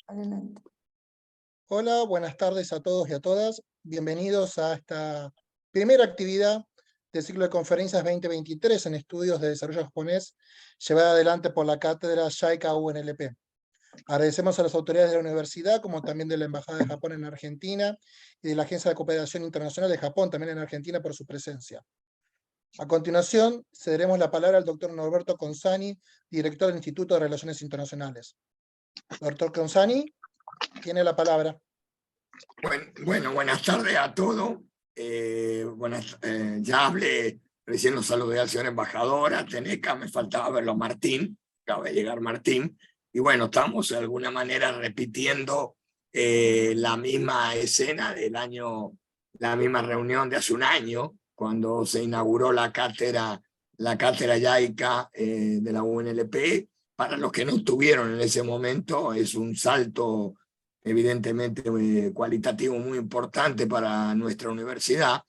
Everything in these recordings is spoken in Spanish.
Adelante. Hola, buenas tardes a todos y a todas. Bienvenidos a esta primera actividad del ciclo de conferencias 2023 en estudios de desarrollo japonés, llevada adelante por la cátedra JICA UNLP. Agradecemos a las autoridades de la universidad, como también de la Embajada de Japón en Argentina y de la Agencia de Cooperación Internacional de Japón, también en Argentina, por su presencia. A continuación, cederemos la palabra al doctor Norberto Consani, director del Instituto de Relaciones Internacionales. Doctor Consani, tiene la palabra. Bueno, buenas tardes a todos. Ya hablé, recién los saludé al señor embajador, a Teneca, me faltaba verlo a Martín, acaba de llegar Martín, y bueno, estamos de alguna manera repitiendo la misma escena del año, la misma reunión de hace un año, cuando se inauguró la cátedra JICA de la UNLP. Para los que no estuvieron en ese momento, es un salto evidentemente cualitativo muy importante para nuestra universidad,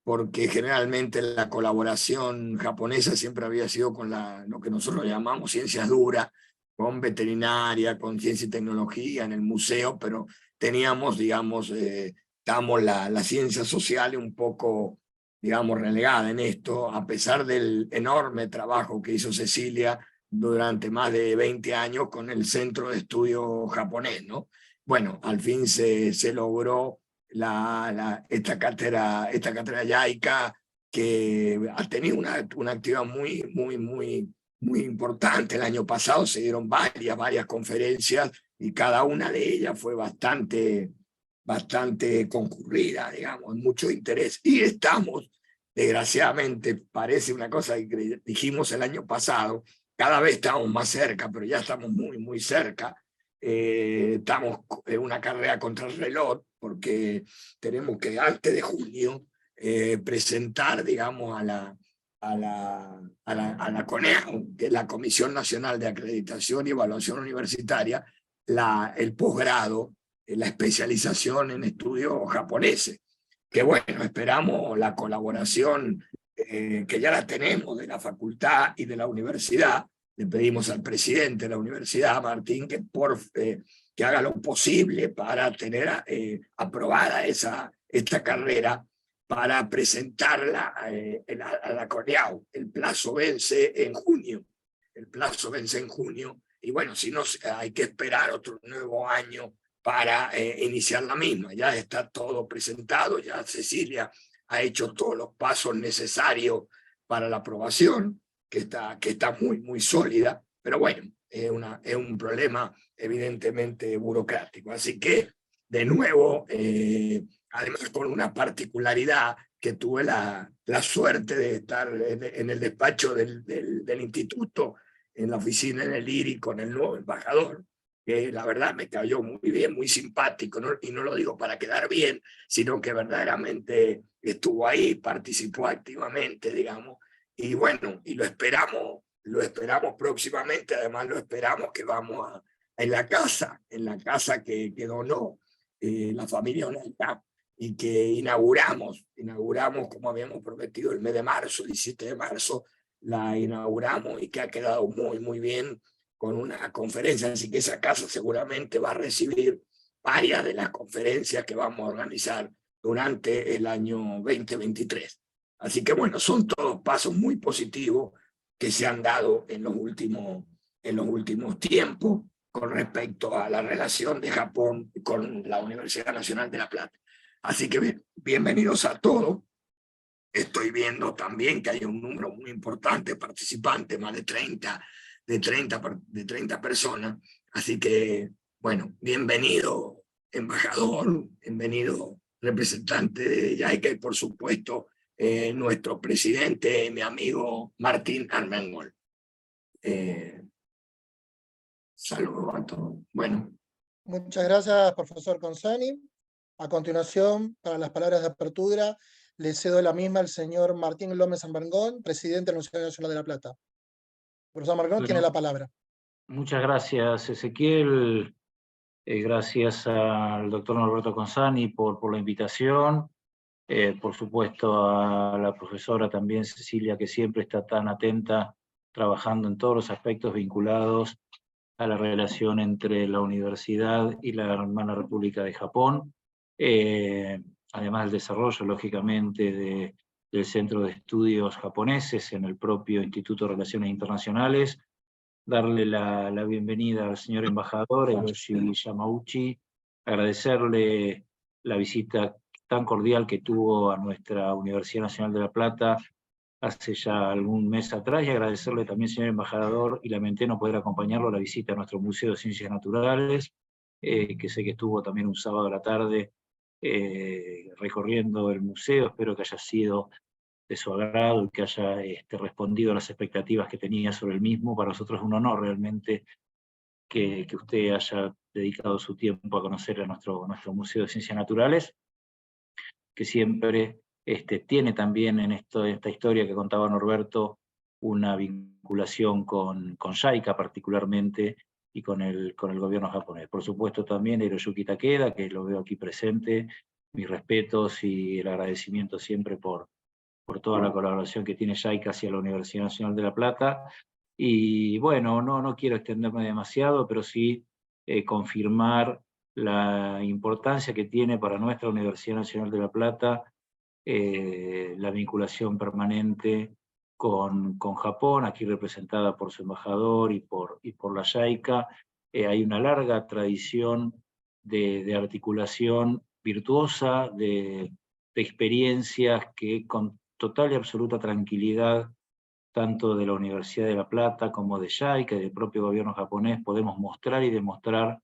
porque generalmente la colaboración japonesa siempre había sido con lo que nosotros llamamos ciencias duras, con veterinaria, con ciencia y tecnología en el museo, pero teníamos, digamos, la ciencia social un poco, digamos, relegada en esto, a pesar del enorme trabajo que hizo Cecilia durante más de 20 años con el Centro de Estudio Japonés, ¿no? Bueno, al fin se logró esta cátedra JICA, que ha tenido una actividad muy importante. El año pasado se dieron varias conferencias y cada una de ellas fue bastante concurrida, digamos, mucho interés. Y estamos, desgraciadamente, parece una cosa que dijimos el año pasado, cada vez estamos más cerca, pero ya estamos muy cerca. Estamos en una carrera contra el reloj, porque tenemos que antes de junio presentar, digamos, a la CONEAU, que es la Comisión Nacional de Acreditación y Evaluación Universitaria, el posgrado, la especialización en estudios japoneses. Que bueno, esperamos la colaboración que ya la tenemos de la facultad y de la universidad. Le pedimos al presidente de la universidad, Martín, que haga lo posible para tener aprobada esta carrera, para presentarla a la CONEAU. El plazo vence en junio. Y bueno, si no, hay que esperar otro nuevo año para iniciar la misma. Ya está todo presentado, ya Cecilia ha hecho todos los pasos necesarios para la aprobación, que está muy sólida, pero bueno, es un problema evidentemente burocrático. Así que, de nuevo, además con una particularidad, que tuve la suerte de estar en el despacho del instituto, en la oficina en el IRI, con el nuevo embajador, que la verdad me cayó muy bien, muy simpático, ¿no? Y no lo digo para quedar bien, sino que verdaderamente estuvo ahí, participó activamente, digamos, y bueno, y lo esperamos próximamente. Además lo esperamos que vamos en la casa que donó la familia Oneida, y que inauguramos como habíamos prometido el mes de marzo, 17 de marzo, la inauguramos, y que ha quedado muy bien, con una conferencia. Así que esa casa seguramente va a recibir varias de las conferencias que vamos a organizar durante el año 2023. Así que bueno, son todos pasos muy positivos que se han dado en los últimos tiempos con respecto a la relación de Japón con la Universidad Nacional de La Plata. Así que bienvenidos a todos. Estoy viendo también que hay un número muy importante de participantes, más de 30 personas. Así que, bueno, bienvenido embajador, bienvenido representante de JICA, y por supuesto nuestro presidente, mi amigo Martín Armengol. Saludos a todos. Bueno. Muchas gracias, profesor Consani. A continuación, para las palabras de apertura, le cedo la misma al señor Martín López Amargón, presidente de la Universidad Nacional de La Plata. Profesor Amargón, tiene la palabra. Muchas gracias, Ezequiel. Gracias al doctor Norberto Consani por la invitación. Por supuesto a la profesora también, Cecilia, que siempre está tan atenta, trabajando en todos los aspectos vinculados a la relación entre la universidad y la hermana República de Japón, además del desarrollo, lógicamente, del Centro de Estudios Japoneses en el propio Instituto de Relaciones Internacionales, darle la bienvenida al señor embajador Hiroshi Yamauchi, agradecerle la visita tan cordial que tuvo a nuestra Universidad Nacional de La Plata hace ya algún mes atrás, y agradecerle también, señor embajador, y lamenté no poder acompañarlo a la visita a nuestro Museo de Ciencias Naturales, que sé que estuvo también un sábado a la tarde recorriendo el museo. Espero que haya sido de su agrado y que haya respondido a las expectativas que tenía sobre el mismo. Para nosotros es un honor realmente que usted haya dedicado su tiempo a conocer a nuestro Museo de Ciencias Naturales, que siempre tiene también en esta historia que contaba Norberto una vinculación con JICA particularmente, y con el gobierno japonés. Por supuesto también Hiroyuki Takeda, que lo veo aquí presente, mis respetos y el agradecimiento siempre por toda la colaboración que tiene JICA hacia la Universidad Nacional de La Plata. Y bueno, no quiero extenderme demasiado, pero sí confirmar la importancia que tiene para nuestra Universidad Nacional de La Plata la vinculación permanente con Japón, aquí representada por su embajador y por la JICA. Hay una larga tradición de articulación virtuosa, de experiencias que con total y absoluta tranquilidad, tanto de la Universidad de La Plata como de JICA y del propio gobierno japonés, podemos mostrar y demostrar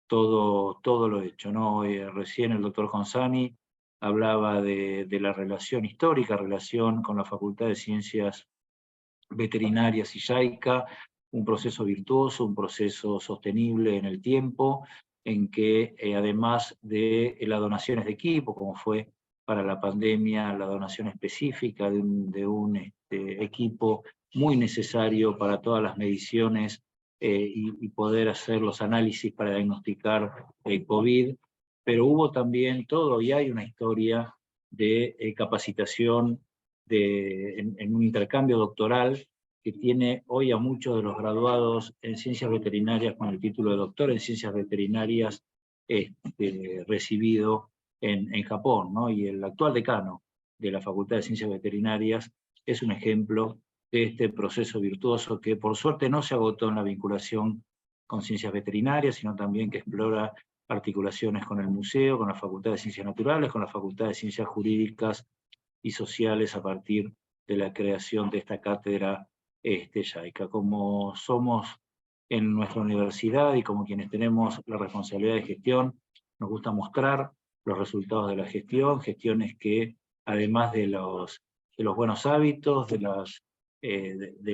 todo lo hecho, ¿no? Recién el doctor Consani hablaba de la relación histórica, relación con la Facultad de Ciencias Veterinarias y JICA, un proceso virtuoso, un proceso sostenible en el tiempo, en que además de las donaciones de equipo, como fue para la pandemia, la donación específica de un equipo muy necesario para todas las mediciones y poder hacer los análisis para diagnosticar COVID, pero hubo también todo, y hay una historia de capacitación en un intercambio doctoral que tiene hoy a muchos de los graduados en ciencias veterinarias con el título de doctor en ciencias veterinarias recibido en Japón, ¿no? Y el actual decano de la Facultad de Ciencias Veterinarias es un ejemplo de este proceso virtuoso que por suerte no se agotó en la vinculación con ciencias veterinarias, sino también que explora articulaciones con el museo, con la Facultad de Ciencias Naturales, con la Facultad de Ciencias Jurídicas y Sociales a partir de la creación de esta cátedra JICA. Como somos en nuestra universidad y como quienes tenemos la responsabilidad de gestión, nos gusta mostrar los resultados de la gestión, gestiones que además de los buenos hábitos, de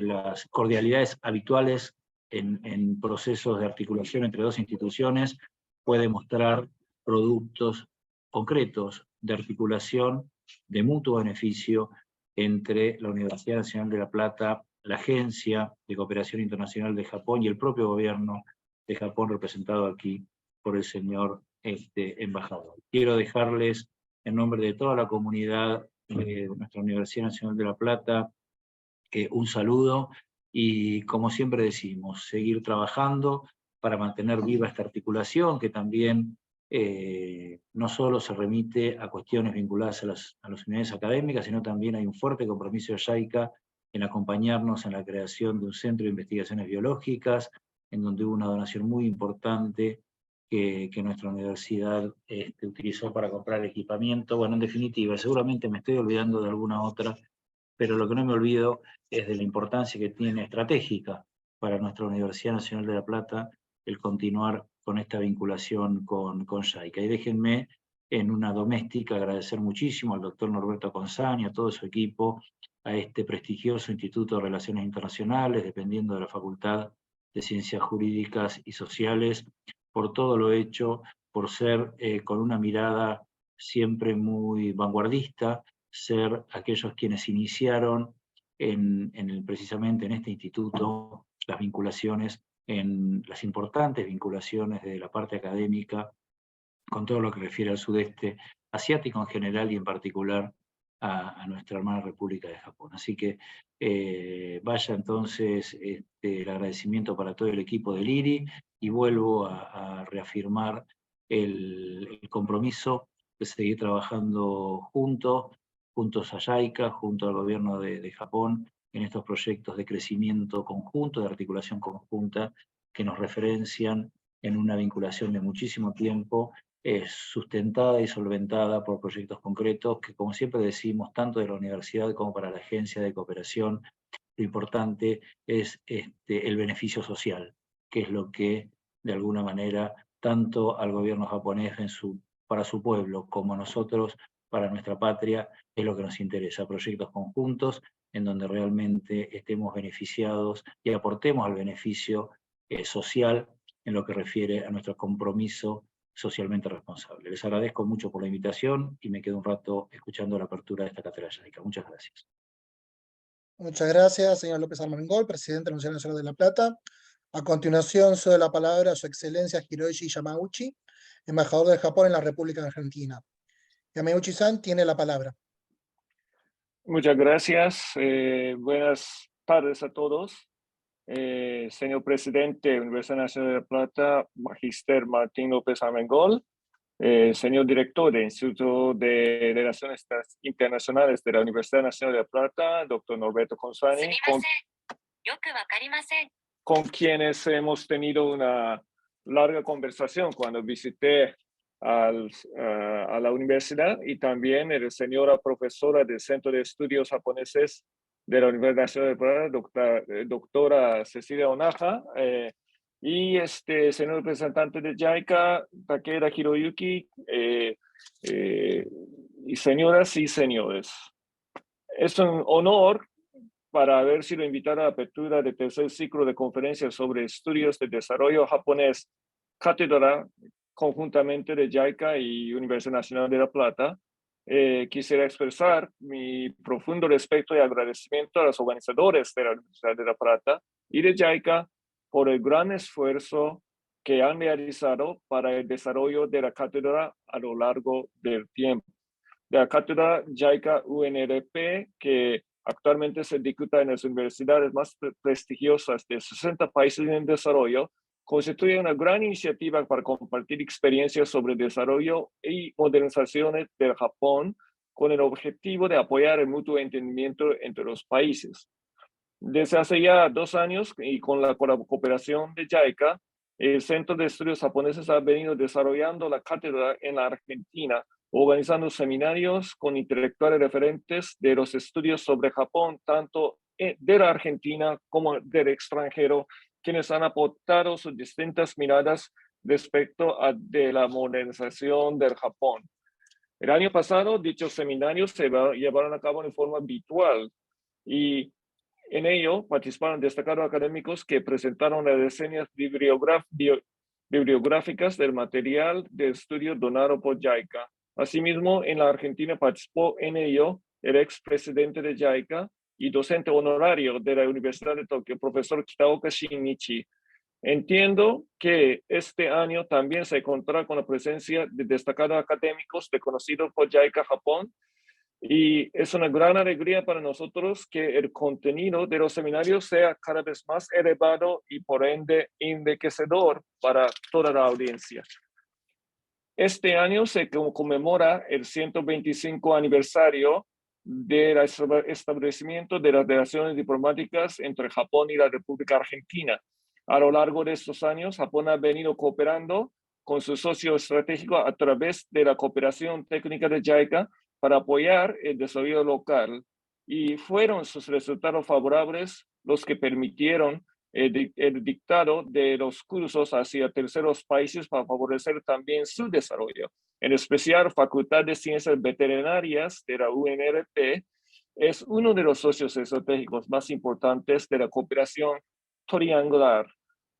las cordialidades habituales en procesos de articulación entre dos instituciones, puede mostrar productos concretos de articulación de mutuo beneficio entre la Universidad Nacional de La Plata, la Agencia de Cooperación Internacional de Japón y el propio gobierno de Japón, representado aquí por el señor embajador. Quiero dejarles, en nombre de toda la comunidad de nuestra Universidad Nacional de La Plata, un saludo, y como siempre decimos, seguir trabajando para mantener viva esta articulación, que también no solo se remite a cuestiones vinculadas a las unidades académicas, sino también hay un fuerte compromiso de JICA en acompañarnos en la creación de un centro de investigaciones biológicas, en donde hubo una donación muy importante que nuestra universidad utilizó para comprar equipamiento. Bueno, en definitiva, seguramente me estoy olvidando de alguna otra, pero lo que no me olvido es de la importancia que tiene estratégica para nuestra Universidad Nacional de La Plata el continuar con esta vinculación con JICA. Y déjenme, en una doméstica, agradecer muchísimo al doctor Norberto Consani, a todo su equipo, a este prestigioso Instituto de Relaciones Internacionales, dependiendo de la Facultad de Ciencias Jurídicas y Sociales, por todo lo hecho, por ser con una mirada siempre muy vanguardista, ser aquellos quienes iniciaron precisamente en este instituto las vinculaciones, las importantes vinculaciones de la parte académica con todo lo que refiere al sudeste asiático en general y en particular a nuestra hermana República de Japón. Así que vaya entonces el agradecimiento para todo el equipo del IRI, y vuelvo a reafirmar el compromiso de seguir trabajando juntos a JICA, junto al gobierno de Japón, en estos proyectos de crecimiento conjunto, de articulación conjunta, que nos referencian en una vinculación de muchísimo tiempo, sustentada y solventada por proyectos concretos que, como siempre decimos, tanto de la universidad como para la agencia de cooperación, lo importante es el beneficio social, que es lo que, de alguna manera, tanto al gobierno japonés para su pueblo, como a nosotros, para nuestra patria, es lo que nos interesa. Proyectos conjuntos en donde realmente estemos beneficiados y aportemos al beneficio social en lo que refiere a nuestro compromiso socialmente responsable. Les agradezco mucho por la invitación y me quedo un rato escuchando la apertura de esta cátedra JICA. Muchas gracias. Muchas gracias, señor López Armengol, presidente de la Universidad Nacional de La Plata. A continuación, cedo la palabra a su excelencia Hiroshi Yamauchi, embajador de Japón en la República Argentina. Yamauchi-san tiene la palabra. Muchas gracias. Buenas tardes a todos. Señor presidente de la Universidad Nacional de La Plata, Magister Martín López Armengol, señor director del Instituto de Relaciones Internacionales de la Universidad Nacional de La Plata, doctor Norberto Consani, con quienes hemos tenido una larga conversación cuando visité a la universidad, y también la señora profesora del Centro de Estudios Japoneses de la Universidad Nacional de Plata, doctora Cecilia Onaja, y señor representante de JICA, Takeda Hiroyuki, y señoras y señores. Es un honor para haber sido invitado a la apertura del tercer ciclo de conferencias sobre estudios de desarrollo japonés, cátedra conjuntamente de JICA y Universidad Nacional de La Plata. Quisiera expresar mi profundo respeto y agradecimiento a los organizadores de la Universidad de La Plata y de JICA por el gran esfuerzo que han realizado para el desarrollo de la cátedra a lo largo del tiempo. De la cátedra JICA UNRP, que actualmente se dicta en las universidades más prestigiosas de 60 países en desarrollo, constituye una gran iniciativa para compartir experiencias sobre desarrollo y modernizaciones del Japón, con el objetivo de apoyar el mutuo entendimiento entre los países. Desde hace ya 2 años, y con la cooperación de JICA, el Centro de Estudios Japoneses ha venido desarrollando la cátedra en la Argentina, organizando seminarios con intelectuales referentes de los estudios sobre Japón, tanto de la Argentina como del extranjero, quienes han aportado sus distintas miradas respecto a de la modernización del Japón. El año pasado, dichos seminarios se llevaron a cabo en forma virtual, y en ello participaron destacados académicos que presentaron las reseñas bibliográficas del material de estudio donado por JICA. Asimismo, en la Argentina participó en ello el expresidente de JICA y docente honorario de la Universidad de Tokio, profesor Kitaoka Shinichi. Entiendo que este año también se contará con la presencia de destacados académicos reconocidos por JICA Japón, y es una gran alegría para nosotros que el contenido de los seminarios sea cada vez más elevado y por ende enriquecedor para toda la audiencia. Este año se conmemora el 125 aniversario del establecimiento de las relaciones diplomáticas entre Japón y la República Argentina. A lo largo de estos años, Japón ha venido cooperando con su socio estratégico a través de la cooperación técnica de JICA para apoyar el desarrollo local, y fueron sus resultados favorables los que permitieron el dictado de los cursos hacia terceros países para favorecer también su desarrollo. En especial, Facultad de Ciencias Veterinarias de la UNRP es uno de los socios estratégicos más importantes de la cooperación triangular,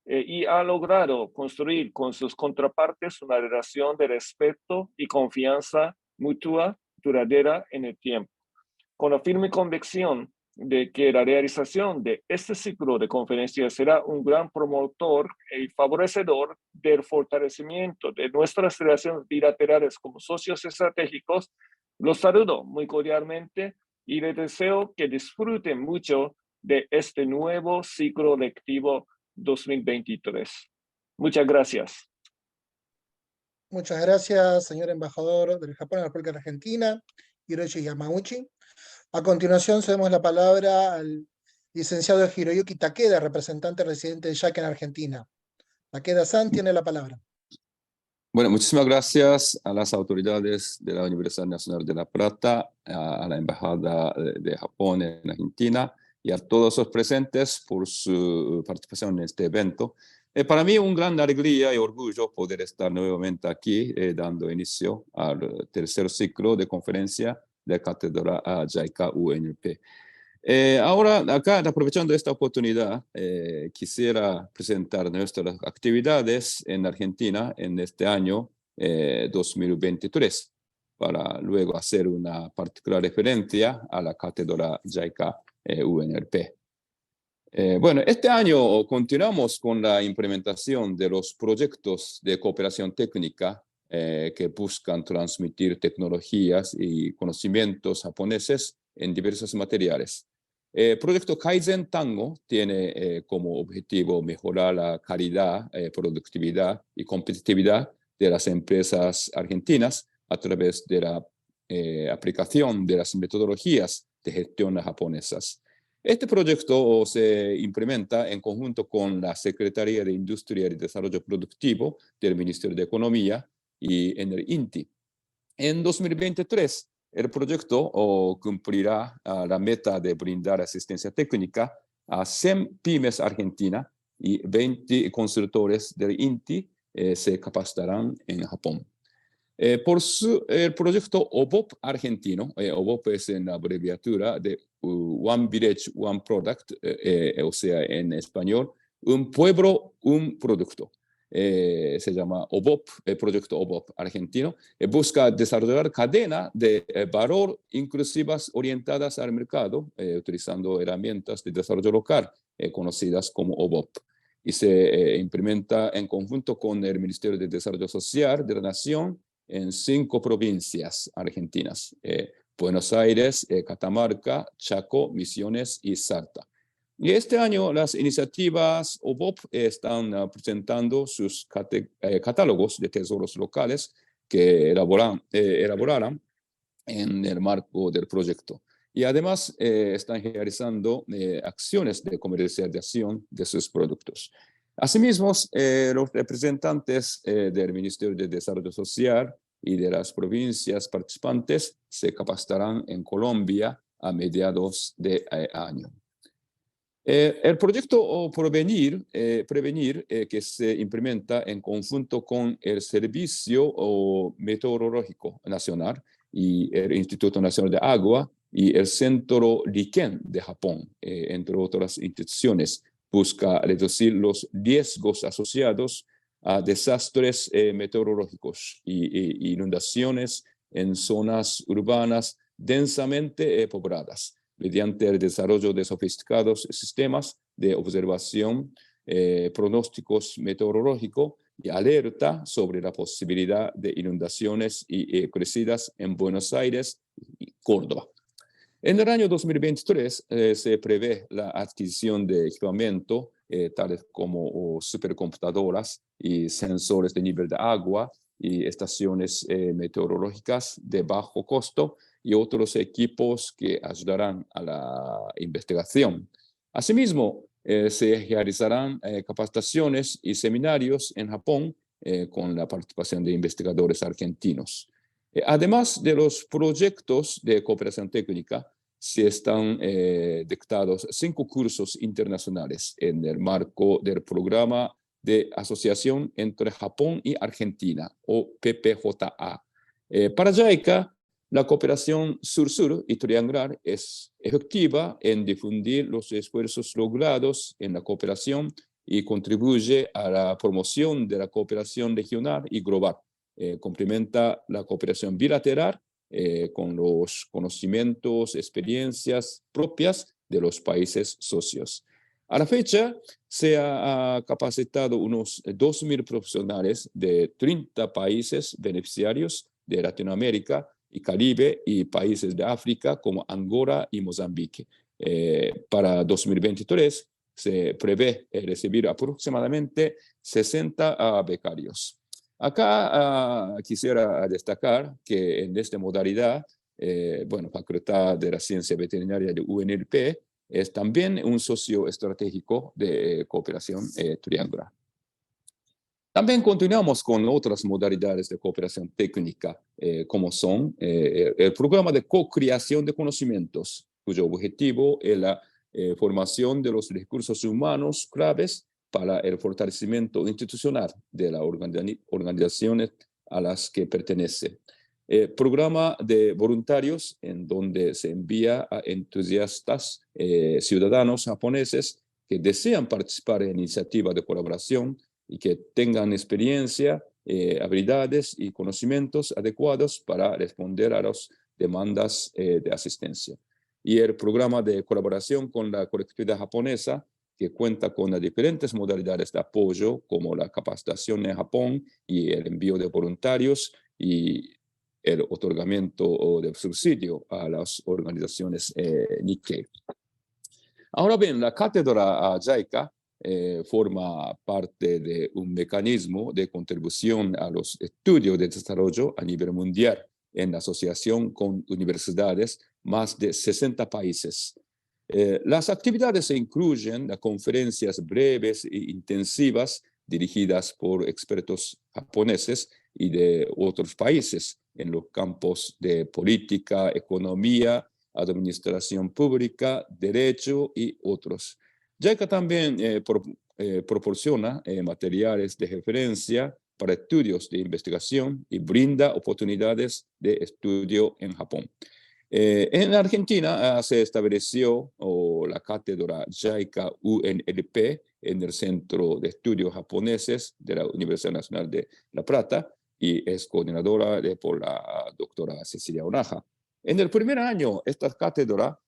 y ha logrado construir con sus contrapartes una relación de respeto y confianza mutua duradera en el tiempo. Con la firme convicción de que la realización de este ciclo de conferencias será un gran promotor y favorecedor del fortalecimiento de nuestras relaciones bilaterales como socios estratégicos, Los saludo muy cordialmente y les deseo que disfruten mucho de este nuevo ciclo lectivo 2023. Muchas gracias. Muchas gracias, señor embajador del Japón en la República Argentina, Hiroshi Yamauchi. A continuación, cedemos la palabra al licenciado Hiroyuki Takeda, representante residente de JICA en Argentina. Takeda-san tiene la palabra. Bueno, muchísimas gracias a las autoridades de la Universidad Nacional de La Plata, a la Embajada de Japón en Argentina y a todos los presentes por su participación en este evento. Para mí un gran alegría y orgullo poder estar nuevamente aquí dando inicio al tercer ciclo de conferencia de Cátedra JICA UNP. Ahora, acá, aprovechando esta oportunidad, quisiera presentar nuestras actividades en Argentina en este año 2023, para luego hacer una particular referencia a la Cátedra JICA UNP. Bueno, este año continuamos con la implementación de los proyectos de cooperación técnica que buscan transmitir tecnologías y conocimientos japoneses en diversos materiales. El proyecto Kaizen Tango tiene como objetivo mejorar la calidad, productividad y competitividad de las empresas argentinas a través de la aplicación de las metodologías de gestión japonesas. Este proyecto se implementa en conjunto con la Secretaría de Industria y Desarrollo Productivo del Ministerio de Economía y en el INTI. En 2023, el proyecto cumplirá la meta de brindar asistencia técnica a 100 pymes argentinas y 20 consultores del INTI se capacitarán en Japón. El proyecto OBOP argentino, OBOP es una abreviatura de One Village, One Product, o sea, en español, un pueblo, un producto. Se llama OBOP, el proyecto OBOP argentino, busca desarrollar cadenas de valor inclusivas orientadas al mercado, utilizando herramientas de desarrollo local conocidas como OBOP. Y se implementa en conjunto con el Ministerio de Desarrollo Social de la Nación en 5 provincias argentinas: Buenos Aires, Catamarca, Chaco, Misiones y Salta. Y este año las iniciativas OBOP están presentando sus catálogos de tesoros locales que elaborarán en el marco del proyecto. Y además están realizando acciones de comercialización de sus productos. Asimismo, los representantes del Ministerio de Desarrollo Social y de las provincias participantes se capacitarán en Colombia a mediados de año. El proyecto Prevenir, que se implementa en conjunto con el Servicio Meteorológico Nacional y el Instituto Nacional de Agua y el Centro Riken de Japón, entre otras instituciones, busca reducir los riesgos asociados a desastres meteorológicos y inundaciones en zonas urbanas densamente pobladas, mediante el desarrollo de sofisticados sistemas de observación, pronósticos meteorológicos y alerta sobre la posibilidad de inundaciones y crecidas en Buenos Aires y Córdoba. En el año 2023 se prevé la adquisición de equipamiento tales como supercomputadoras y sensores de nivel de agua y estaciones meteorológicas de bajo costo y otros equipos que ayudarán a la investigación. Asimismo, se realizarán capacitaciones y seminarios en Japón con la participación de investigadores argentinos. Además de los proyectos de cooperación técnica, se están dictados 5 cursos internacionales en el marco del programa de asociación entre Japón y Argentina, o PPJA. Para JICA, la cooperación sur-sur y triangular es efectiva en difundir los esfuerzos logrados en la cooperación y contribuye a la promoción de la cooperación regional y global. Complementa la cooperación bilateral con los conocimientos, experiencias propias de los países socios. A la fecha, se ha capacitado unos 2.000 profesionales de 30 países beneficiarios de Latinoamérica y Caribe y países de África como Angola y Mozambique. Para 2023 se prevé recibir aproximadamente 60 becarios. Acá quisiera destacar que en esta modalidad, Facultad de la Ciencia Veterinaria de UNLP es también un socio estratégico de cooperación triangular. También continuamos con otras modalidades de cooperación técnica, como son el programa de co-creación de conocimientos, cuyo objetivo es la formación de los recursos humanos claves para el fortalecimiento institucional de las organizaciones a las que pertenece. Programa de voluntarios, en donde se envía a entusiastas ciudadanos japoneses que desean participar en iniciativas de colaboración y que tengan experiencia, habilidades y conocimientos adecuados para responder a las demandas de asistencia. Y el programa de colaboración con la colectividad japonesa, que cuenta con las diferentes modalidades de apoyo, como la capacitación en Japón y el envío de voluntarios y el otorgamiento de subsidio a las organizaciones Nikkei. Ahora bien, la cátedra JICA forma parte de un mecanismo de contribución a los estudios de desarrollo a nivel mundial en asociación con universidades más de 60 países. Las actividades incluyen las conferencias breves e intensivas dirigidas por expertos japoneses y de otros países en los campos de política, economía, administración pública, derecho y otros. JICA también proporciona materiales de referencia para estudios de investigación y brinda oportunidades de estudio en Japón. En Argentina se estableció la cátedra JICA UNLP en el Centro de Estudios Japoneses de la Universidad Nacional de La Plata y es coordinadora por la doctora Cecilia Onaja. En el primer año, esta cátedra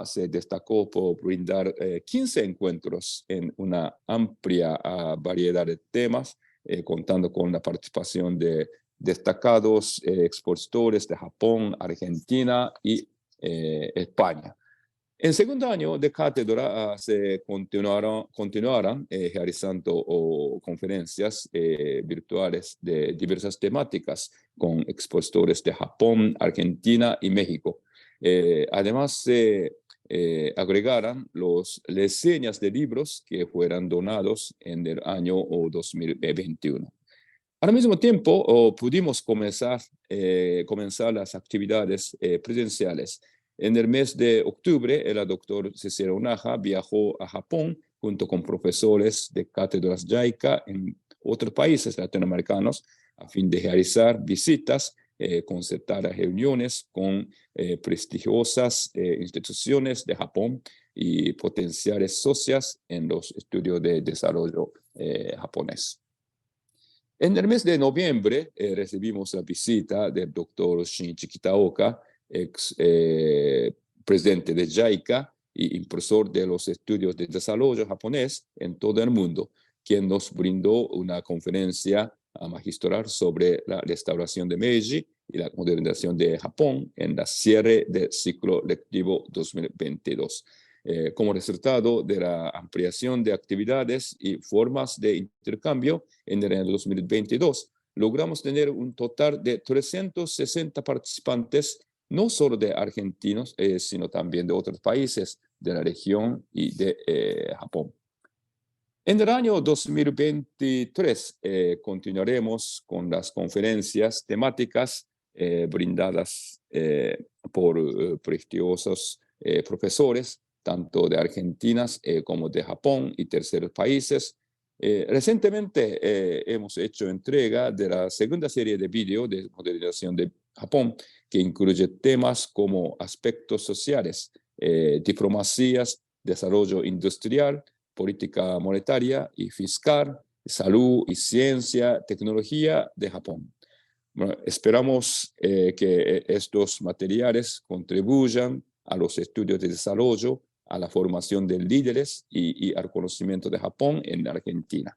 se destacó por brindar 15 encuentros en una amplia variedad de temas, contando con la participación de destacados expositores de Japón, Argentina y España. En segundo año de cátedra se continuaron realizando conferencias virtuales de diversas temáticas con expositores de Japón, Argentina y México. Además, se agregaron las reseñas de libros que fueron donados en el año 2021. Al mismo tiempo, pudimos comenzar las actividades presenciales. En el mes de octubre, el doctor Cecilia Onaja viajó a Japón junto con profesores de cátedras JICA en otros países latinoamericanos a fin de realizar visitas, concertar reuniones con prestigiosas instituciones de Japón y potenciales socias en los estudios de desarrollo japonés. En el mes de noviembre recibimos la visita del doctor Shinichi Kitaoka, ex presidente de JICA y impulsor de los estudios de desarrollo japonés en todo el mundo, quien nos brindó una conferencia magistral sobre la restauración de Meiji y la modernización de Japón en la cierre del ciclo lectivo 2022. Como resultado de la ampliación de actividades y formas de intercambio en el año 2022, logramos tener un total de 360 participantes, no solo de argentinos, sino también de otros países de la región y de Japón. En el año 2023 continuaremos con las conferencias temáticas brindadas por prestigiosos profesores, tanto de Argentina como de Japón y terceros países. Recientemente hemos hecho entrega de la segunda serie de vídeos de modernización de Japón, que incluye temas como aspectos sociales, diplomacias, desarrollo industrial, política monetaria y fiscal, salud y ciencia, tecnología de Japón. Bueno, esperamos que estos materiales contribuyan a los estudios de desarrollo, a la formación de líderes y al conocimiento de Japón en Argentina.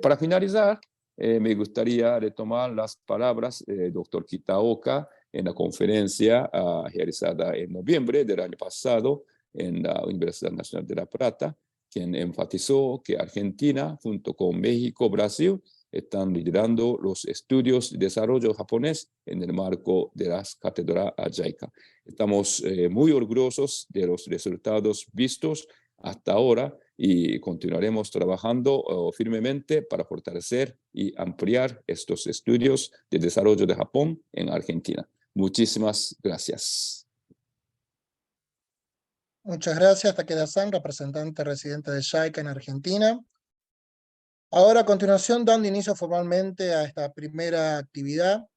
Para finalizar, me gustaría retomar las palabras del doctor Kitaoka, en la conferencia realizada en noviembre del año pasado en la Universidad Nacional de La Plata, quien enfatizó que Argentina, junto con México, Brasil, están liderando los estudios de desarrollo japonés en el marco de las cátedras JICA. Estamos muy orgullosos de los resultados vistos hasta ahora y continuaremos trabajando firmemente para fortalecer y ampliar estos estudios de desarrollo de Japón en Argentina. Muchísimas gracias. Muchas gracias, Takeda-san, representante residente de JICA en Argentina. Ahora, a continuación, dando inicio formalmente a esta primera actividad,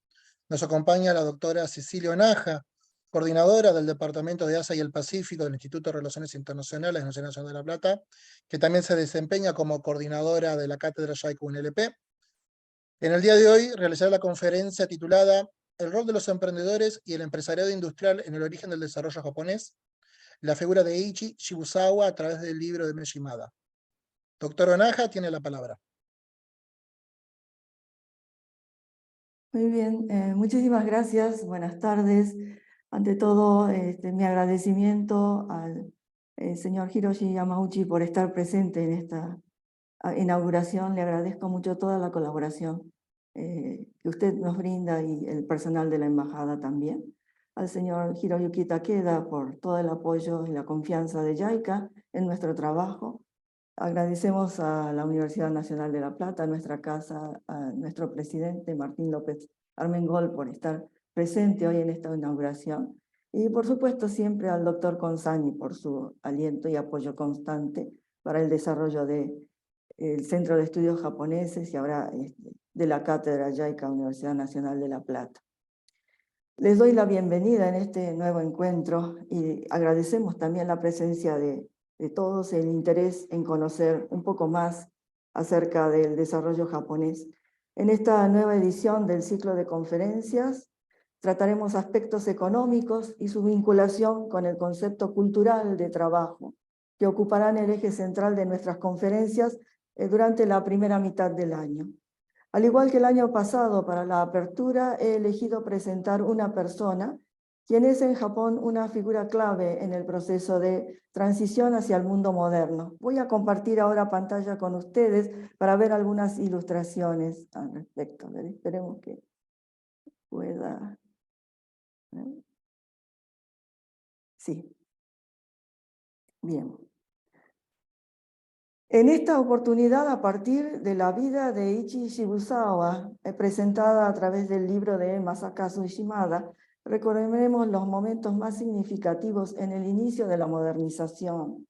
nos acompaña la doctora Cecilia Onaja, coordinadora del Departamento de Asia y el Pacífico del Instituto de Relaciones Internacionales de la Universidad Nacional de La Plata, que también se desempeña como coordinadora de la Cátedra JICA UNLP. En el día de hoy realizará la conferencia titulada El rol de los emprendedores y el empresariado industrial en el origen del desarrollo japonés, la figura de Eiichi Shibusawa a través del libro de Meshimada. Doctor Onaja, tiene la palabra. Muy bien, muchísimas gracias, buenas tardes. Ante todo, mi agradecimiento al señor Hiroshi Yamauchi por estar presente en esta inauguración. Le agradezco mucho toda la colaboración que usted nos brinda y el personal de la embajada también. Al señor Hiroyuki Takeda por todo el apoyo y la confianza de JICA en nuestro trabajo. Agradecemos a la Universidad Nacional de La Plata, a nuestra casa, a nuestro presidente Martín López Armengol por estar presente hoy en esta inauguración. Y por supuesto siempre al doctor Consani por su aliento y apoyo constante para el desarrollo del Centro de Estudios Japoneses y ahora de la Cátedra JICA Universidad Nacional de La Plata. Les doy la bienvenida en este nuevo encuentro y agradecemos también la presencia de todos, el interés en conocer un poco más acerca del desarrollo japonés. En esta nueva edición del ciclo de conferencias trataremos aspectos económicos y su vinculación con el concepto cultural de trabajo, que ocuparán el eje central de nuestras conferencias durante la primera mitad del año. Al igual que el año pasado, para la apertura he elegido presentar una persona, quien es en Japón una figura clave en el proceso de transición hacia el mundo moderno. Voy a compartir ahora pantalla con ustedes para ver algunas ilustraciones al respecto. Esperemos que pueda. Sí. Bien. En esta oportunidad, a partir de la vida de Eiichi Shibusawa, presentada a través del libro de Masakazu Shimada, recorreremos los momentos más significativos en el inicio de la modernización.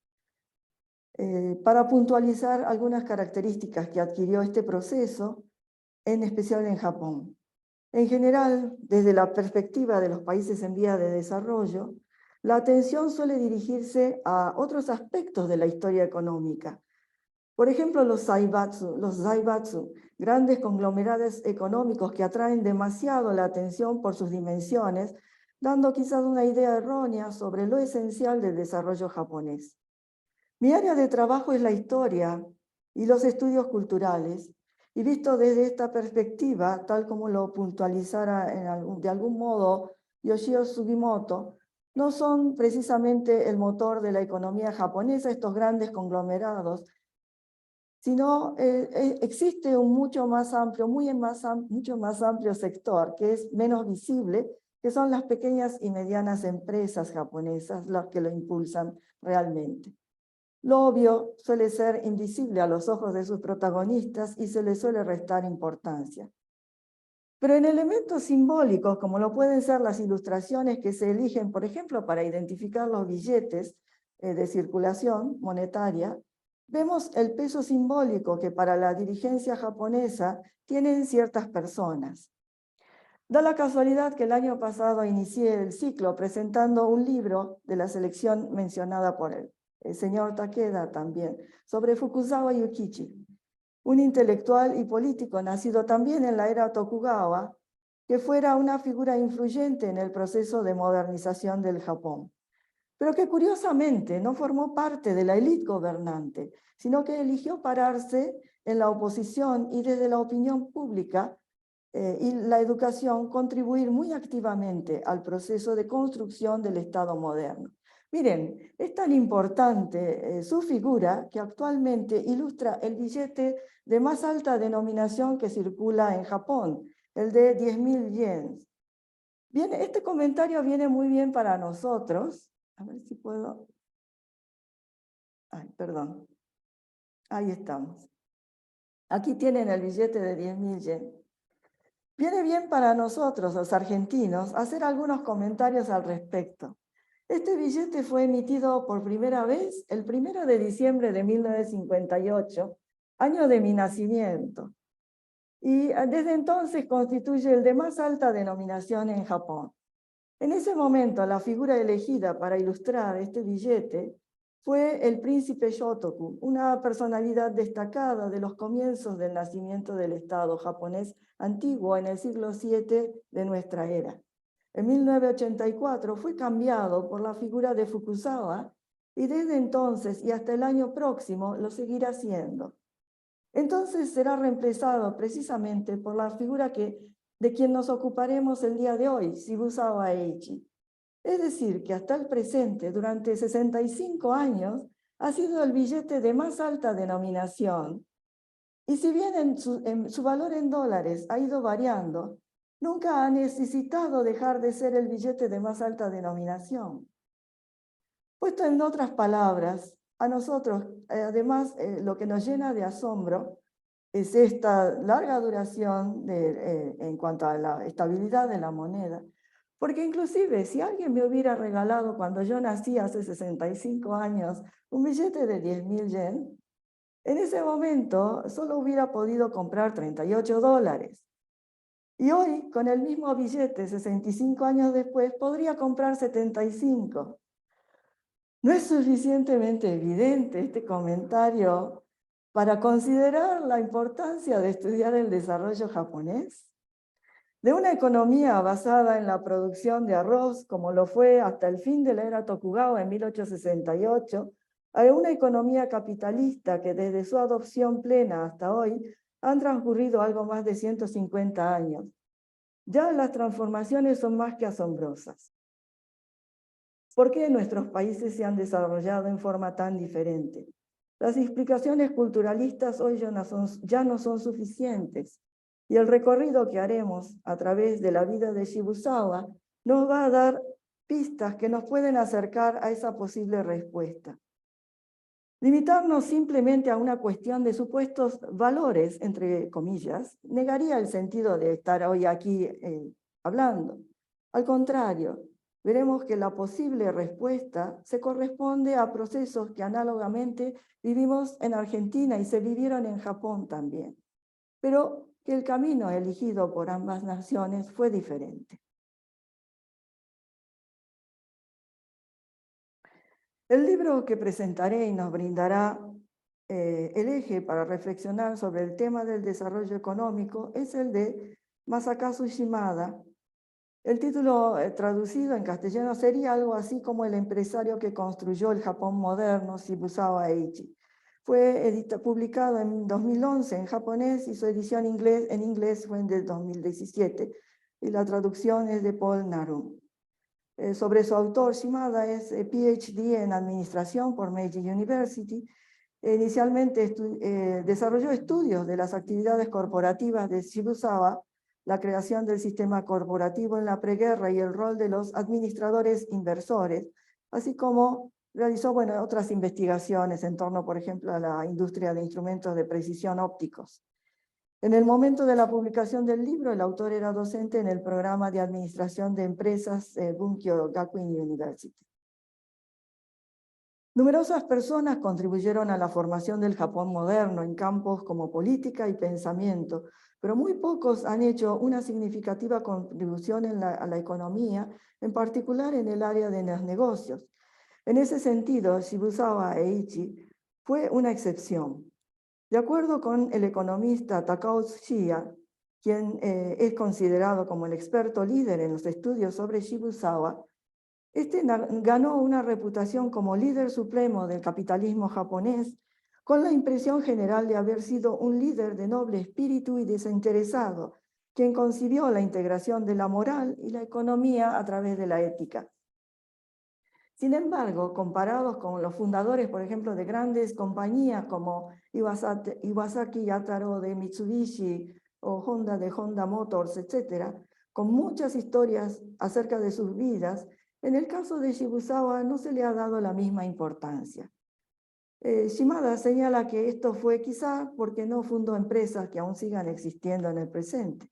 Para puntualizar algunas características que adquirió este proceso, en especial en Japón. En general, desde la perspectiva de los países en vía de desarrollo, la atención suele dirigirse a otros aspectos de la historia económica. Por ejemplo, los zaibatsu, grandes conglomerados económicos que atraen demasiado la atención por sus dimensiones, dando quizás una idea errónea sobre lo esencial del desarrollo japonés. Mi área de trabajo es la historia y los estudios culturales, y visto desde esta perspectiva, tal como lo puntualizara de algún modo Yoshio Sugimoto, no son precisamente el motor de la economía japonesa estos grandes conglomerados, sino existe un mucho más amplio sector que es menos visible, que son las pequeñas y medianas empresas japonesas las que lo impulsan realmente. Lo obvio suele ser invisible a los ojos de sus protagonistas y se les suele restar importancia. Pero en elementos simbólicos, como lo pueden ser las ilustraciones que se eligen, por ejemplo, para identificar los billetes de circulación monetaria, vemos el peso simbólico que para la dirigencia japonesa tienen ciertas personas. Da la casualidad que el año pasado inicié el ciclo presentando un libro de la selección mencionada por el señor Takeda también, sobre Fukuzawa Yukichi, un intelectual y político nacido también en la era Tokugawa, que fuera una figura influyente en el proceso de modernización del Japón, pero que curiosamente no formó parte de la élite gobernante, sino que eligió pararse en la oposición y desde la opinión pública y la educación contribuir muy activamente al proceso de construcción del Estado moderno. Miren, es tan importante su figura que actualmente ilustra el billete de más alta denominación que circula en Japón, el de 10.000 yens. Bien, este comentario viene muy bien para nosotros. A ver si puedo... Ay, perdón. Ahí estamos. Aquí tienen el billete de 10.000 yens. Viene bien para nosotros, los argentinos, hacer algunos comentarios al respecto. Este billete fue emitido por primera vez el 1 de diciembre de 1958, año de mi nacimiento. Y desde entonces constituye el de más alta denominación en Japón. En ese momento, la figura elegida para ilustrar este billete fue el príncipe Shotoku, una personalidad destacada de los comienzos del nacimiento del Estado japonés antiguo en el siglo VII de nuestra era. En 1984 fue cambiado por la figura de Fukuzawa y desde entonces y hasta el año próximo lo seguirá siendo. Entonces será reemplazado precisamente por la figura de quien nos ocuparemos el día de hoy, Shibusawa Eiichi. Es decir, que hasta el presente, durante 65 años, ha sido el billete de más alta denominación. Y si bien en su valor en dólares ha ido variando, nunca ha necesitado dejar de ser el billete de más alta denominación. Puesto en otras palabras, a nosotros, además, lo que nos llena de asombro es esta larga duración en cuanto a la estabilidad de la moneda. Porque inclusive, si alguien me hubiera regalado cuando yo nací hace 65 años un billete de 10.000 yen, en ese momento solo hubiera podido comprar 38 dólares. Y hoy, con el mismo billete, 65 años después, podría comprar 75. ¿No es suficientemente evidente este comentario para considerar la importancia de estudiar el desarrollo japonés? De una economía basada en la producción de arroz, como lo fue hasta el fin de la era Tokugawa en 1868, a una economía capitalista que desde su adopción plena hasta hoy han transcurrido algo más de 150 años. Ya las transformaciones son más que asombrosas. ¿Por qué nuestros países se han desarrollado en forma tan diferente? Las explicaciones culturalistas hoy ya no son suficientes, y el recorrido que haremos a través de la vida de Shibusawa nos va a dar pistas que nos pueden acercar a esa posible respuesta. Limitarnos simplemente a una cuestión de supuestos valores, entre comillas, negaría el sentido de estar hoy aquí hablando. Al contrario, veremos que la posible respuesta se corresponde a procesos que análogamente vivimos en Argentina y se vivieron en Japón también, pero que el camino elegido por ambas naciones fue diferente. El libro que presentaré y nos brindará el eje para reflexionar sobre el tema del desarrollo económico es el de Masakazu Shimada. El título traducido en castellano sería algo así como El empresario que construyó el Japón moderno, Shibusawa Eiichi. Fue publicado en 2011 en japonés y su edición en inglés fue en 2017 y la traducción es de Paul Narum. Sobre su autor, Shimada es PhD en Administración por Meiji University. Inicialmente desarrolló estudios de las actividades corporativas de Shibusawa, la creación del sistema corporativo en la preguerra y el rol de los administradores inversores, así como realizó otras investigaciones en torno, por ejemplo, a la industria de instrumentos de precisión ópticos. En el momento de la publicación del libro, el autor era docente en el programa de administración de empresas Bunkyo Gakuin University. Numerosas personas contribuyeron a la formación del Japón moderno en campos como política y pensamiento, pero muy pocos han hecho una significativa contribución a la economía, en particular en el área de los negocios. En ese sentido, Shibusawa Eiichi fue una excepción. De acuerdo con el economista Takao Tsuchiya, quien es considerado como el experto líder en los estudios sobre Shibusawa, este ganó una reputación como líder supremo del capitalismo japonés, con la impresión general de haber sido un líder de noble espíritu y desinteresado, quien concibió la integración de la moral y la economía a través de la ética. Sin embargo, comparados con los fundadores, por ejemplo, de grandes compañías como Iwasaki Yataro de Mitsubishi o Honda de Honda Motors, etc., con muchas historias acerca de sus vidas, en el caso de Shibusawa no se le ha dado la misma importancia. Shimada señala que esto fue quizá porque no fundó empresas que aún sigan existiendo en el presente.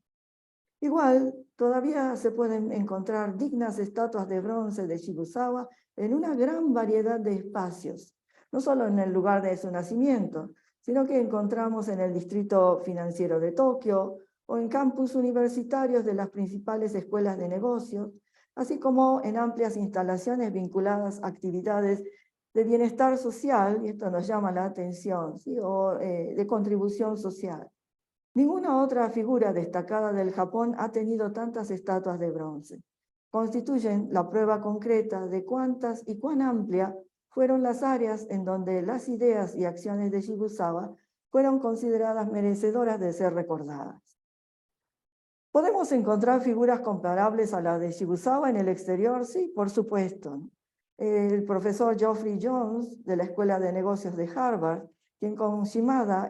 Igual, todavía se pueden encontrar dignas estatuas de bronce de Shibusawa en una gran variedad de espacios, no solo en el lugar de su nacimiento, sino que encontramos en el distrito financiero de Tokio o en campus universitarios de las principales escuelas de negocios, así como en amplias instalaciones vinculadas a actividades de bienestar social, y esto nos llama la atención, ¿sí? O de contribución social. Ninguna otra figura destacada del Japón ha tenido tantas estatuas de bronce. Constituyen la prueba concreta de cuántas y cuán amplia fueron las áreas en donde las ideas y acciones de Shibusawa fueron consideradas merecedoras de ser recordadas. ¿Podemos encontrar figuras comparables a las de Shibusawa en el exterior? Sí, por supuesto. El profesor Geoffrey Jones, de la Escuela de Negocios de Harvard, quien con Shimada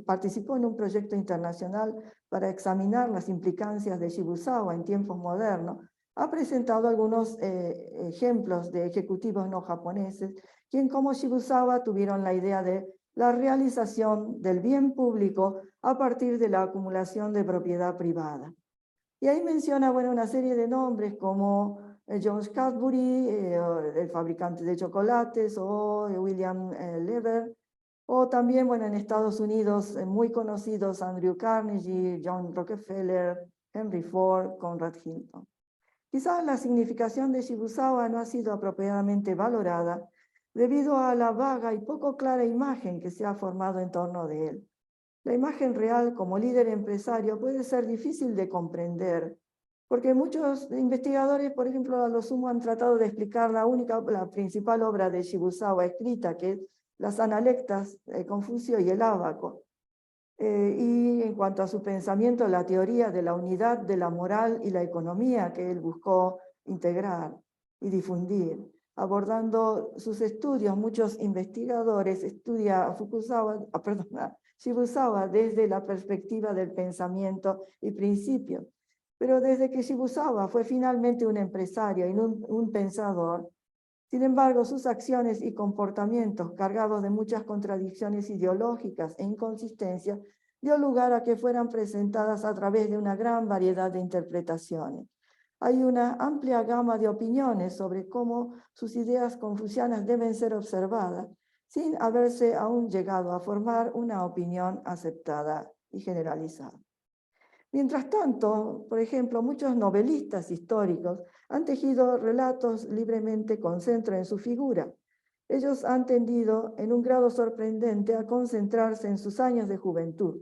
participó en un proyecto internacional para examinar las implicancias de Shibusawa en tiempos modernos, ha presentado algunos ejemplos de ejecutivos no japoneses, quien como Shibusawa tuvieron la idea de la realización del bien público a partir de la acumulación de propiedad privada. Y ahí menciona una serie de nombres como John Cadbury, el fabricante de chocolates, o William Lever, o también, en Estados Unidos, muy conocidos Andrew Carnegie, John Rockefeller, Henry Ford, Conrad Hilton. Quizás la significación de Shibusawa no ha sido apropiadamente valorada debido a la vaga y poco clara imagen que se ha formado en torno de él. La imagen real como líder empresario puede ser difícil de comprender, porque muchos investigadores, por ejemplo, a lo sumo han tratado de explicar la principal obra de Shibusawa escrita, que es Las Analectas, Confucio y el Ábaco. Y en cuanto a su pensamiento, la teoría de la unidad de la moral y la economía que él buscó integrar y difundir. Abordando sus estudios, muchos investigadores estudian a Shibusawa desde la perspectiva del pensamiento y principio. Pero desde que Shibusawa fue finalmente un empresario y un pensador, sin embargo, sus acciones y comportamientos cargados de muchas contradicciones ideológicas e inconsistencias dio lugar a que fueran presentadas a través de una gran variedad de interpretaciones. Hay una amplia gama de opiniones sobre cómo sus ideas confucianas deben ser observadas, sin haberse aún llegado a formar una opinión aceptada y generalizada. Mientras tanto, por ejemplo, muchos novelistas históricos han tejido relatos libremente con centro en su figura. Ellos han tendido, en un grado sorprendente, a concentrarse en sus años de juventud.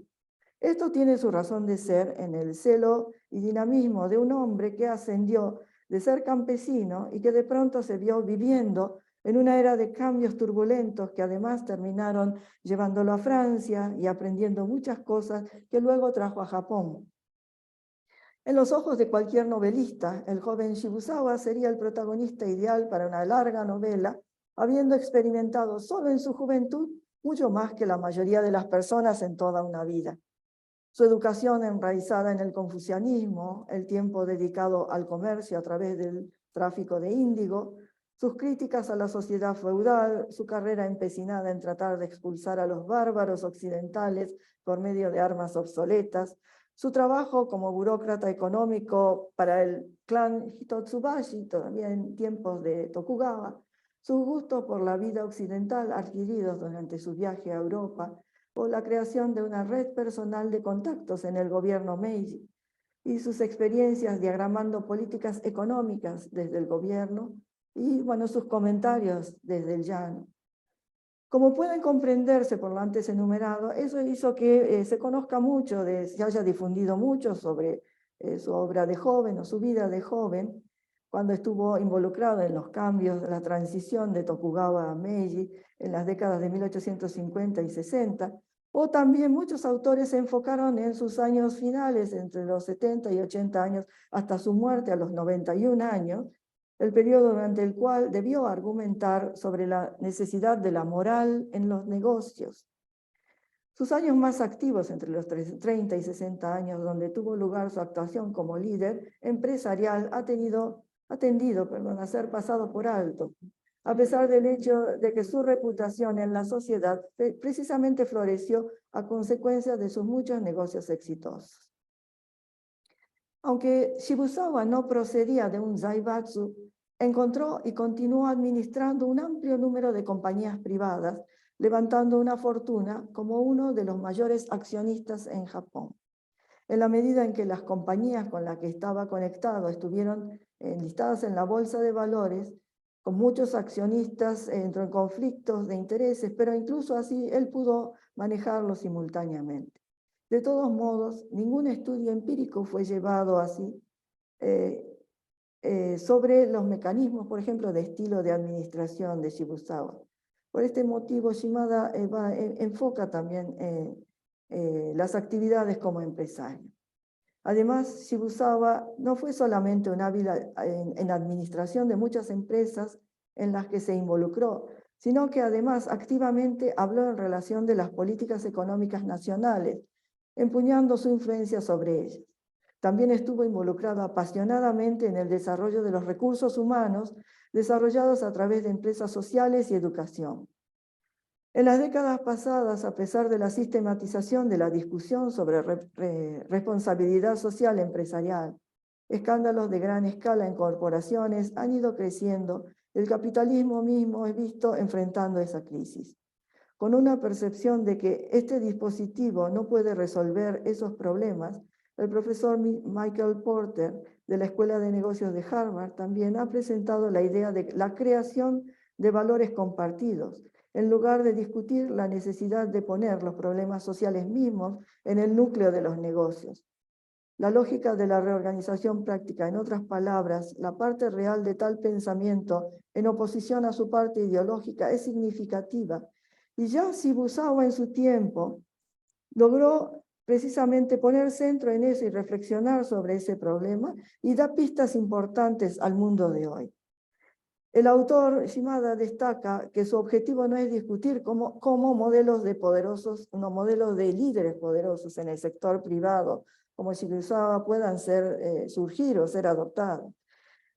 Esto tiene su razón de ser en el celo y dinamismo de un hombre que ascendió de ser campesino y que de pronto se vio viviendo en una era de cambios turbulentos que además terminaron llevándolo a Francia y aprendiendo muchas cosas que luego trajo a Japón. En los ojos de cualquier novelista, el joven Shibusawa sería el protagonista ideal para una larga novela, habiendo experimentado solo en su juventud mucho más que la mayoría de las personas en toda una vida. Su educación enraizada en el confucianismo, el tiempo dedicado al comercio a través del tráfico de índigo, sus críticas a la sociedad feudal, su carrera empecinada en tratar de expulsar a los bárbaros occidentales por medio de armas obsoletas, su trabajo como burócrata económico para el clan Hitotsubashi, todavía en tiempos de Tokugawa, sus gustos por la vida occidental adquiridos durante su viaje a Europa, o la creación de una red personal de contactos en el gobierno Meiji, y sus experiencias diagramando políticas económicas desde el gobierno, y sus comentarios desde el llano. Como pueden comprenderse por lo antes enumerado, eso hizo que se conozca mucho, se haya difundido mucho sobre su obra de joven o su vida de joven, cuando estuvo involucrado en los cambios de la transición de Tokugawa a Meiji en las décadas de 1850 y 60, O también muchos autores se enfocaron en sus años finales, entre los 70 y 80 años, hasta su muerte a los 91 años, el periodo durante el cual debió argumentar sobre la necesidad de la moral en los negocios. Sus años más activos, entre los 30 y 60 años, donde tuvo lugar su actuación como líder empresarial, ha tendido a ser pasado por alto, a pesar del hecho de que su reputación en la sociedad precisamente floreció a consecuencia de sus muchos negocios exitosos. Aunque Shibusawa no procedía de un zaibatsu, encontró y continuó administrando un amplio número de compañías privadas, levantando una fortuna como uno de los mayores accionistas en Japón. En la medida en que las compañías con las que estaba conectado estuvieron listadas en la bolsa de valores, con muchos accionistas entró en conflictos de intereses, pero incluso así él pudo manejarlos simultáneamente. De todos modos, ningún estudio empírico fue llevado así sobre los mecanismos, por ejemplo, de estilo de administración de Shibusawa. Por este motivo, Shimada enfoca también las actividades como empresario. Además, Shibusawa no fue solamente un hábil en administración de muchas empresas en las que se involucró, sino que además activamente habló en relación de las políticas económicas nacionales, empuñando su influencia sobre ellas. También estuvo involucrado apasionadamente en el desarrollo de los recursos humanos desarrollados a través de empresas sociales y educación. En las décadas pasadas, a pesar de la sistematización de la discusión sobre responsabilidad social empresarial, escándalos de gran escala en corporaciones han ido creciendo, el capitalismo mismo es visto enfrentando esa crisis. Con una percepción de que este dispositivo no puede resolver esos problemas, el profesor Michael Porter de la Escuela de Negocios de Harvard también ha presentado la idea de la creación de valores compartidos, en lugar de discutir la necesidad de poner los problemas sociales mismos en el núcleo de los negocios. La lógica de la reorganización práctica, en otras palabras, la parte real de tal pensamiento en oposición a su parte ideológica es significativa. Y ya Shibusawa en su tiempo logró precisamente poner centro en eso y reflexionar sobre ese problema y da pistas importantes al mundo de hoy. El autor Shimada destaca que su objetivo no es discutir cómo modelos de poderosos, no modelos de líderes poderosos en el sector privado, como Shibusawa, puedan surgir o ser adoptados.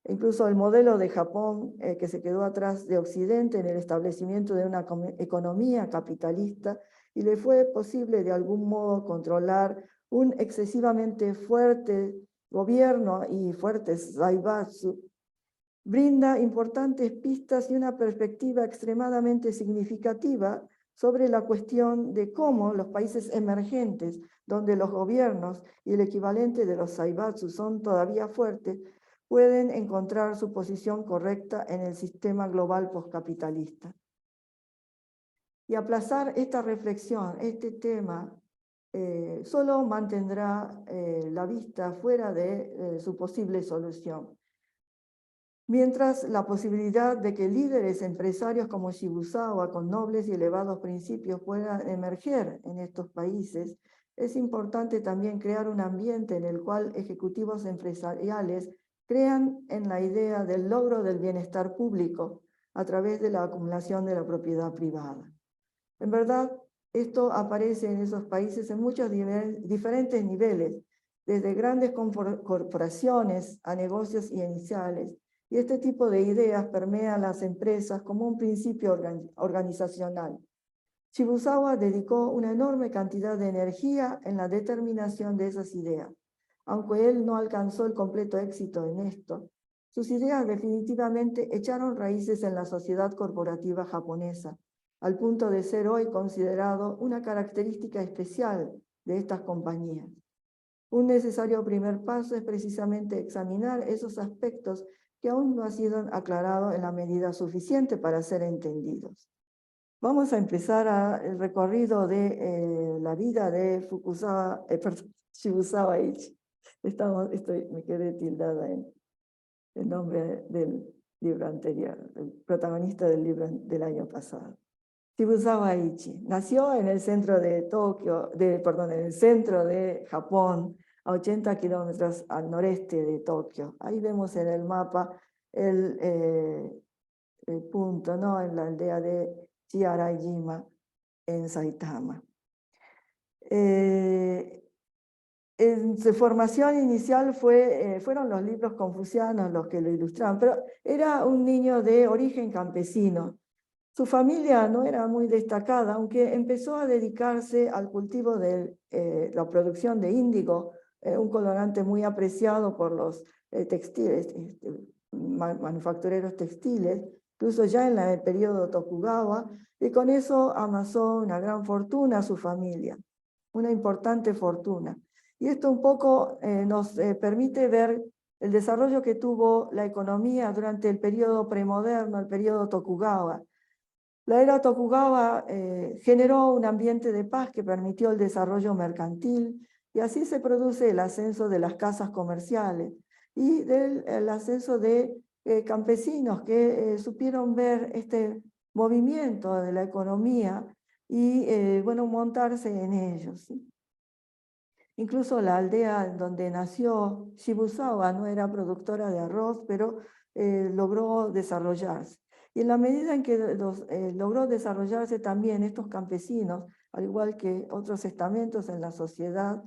Incluso el modelo de Japón, que se quedó atrás de Occidente en el establecimiento de una economía capitalista, y le fue posible de algún modo controlar un excesivamente fuerte gobierno y fuertes zaibatsu, brinda importantes pistas y una perspectiva extremadamente significativa sobre la cuestión de cómo los países emergentes, donde los gobiernos y el equivalente de los zaibatsu son todavía fuertes, pueden encontrar su posición correcta en el sistema global postcapitalista. Y aplazar esta reflexión, este tema, solo mantendrá la vista fuera de su posible solución. Mientras la posibilidad de que líderes empresarios como Shibusawa, con nobles y elevados principios, puedan emerger en estos países, es importante también crear un ambiente en el cual ejecutivos empresariales crean en la idea del logro del bienestar público a través de la acumulación de la propiedad privada. En verdad, esto aparece en esos países en muchos diferentes niveles, desde grandes corporaciones a negocios iniciales, y este tipo de ideas permea las empresas como un principio organizacional. Shibusawa dedicó una enorme cantidad de energía en la determinación de esas ideas. Aunque él no alcanzó el completo éxito en esto, sus ideas definitivamente echaron raíces en la sociedad corporativa japonesa, al punto de ser hoy considerado una característica especial de estas compañías. Un necesario primer paso es precisamente examinar esos aspectos que aún no han sido aclarados en la medida suficiente para ser entendidos. Vamos a empezar el recorrido de la vida de Shibusawa Eiichi. Me quedé tildada en el nombre del libro anterior, el protagonista del libro del año pasado. Shibusawa Ichi. Nació en el centro de Tokio, perdón, en el centro de Japón, a 80 kilómetros al noreste de Tokio. Ahí vemos en el mapa el punto, ¿no? En la aldea de Chiarajima, en Saitama. En su formación inicial fueron los libros confucianos los que lo ilustraban, pero era un niño de origen campesino. Su familia no era muy destacada, aunque empezó a dedicarse al cultivo de la producción de índigo, un colorante muy apreciado por los textiles, manufactureros textiles, incluso ya en el periodo Tokugawa, y con eso amasó una gran fortuna a su familia, una importante fortuna. Y esto un poco nos permite ver el desarrollo que tuvo la economía durante el periodo premoderno, el periodo Tokugawa. La era Tokugawa generó un ambiente de paz que permitió el desarrollo mercantil, y así se produce el ascenso de las casas comerciales y el ascenso de campesinos que supieron ver este movimiento de la economía y bueno, montarse en ellos, ¿sí? Incluso la aldea donde nació Shibusawa no era productora de arroz, pero logró desarrollarse. Y en la medida en que logró desarrollarse también estos campesinos, al igual que otros estamentos en la sociedad,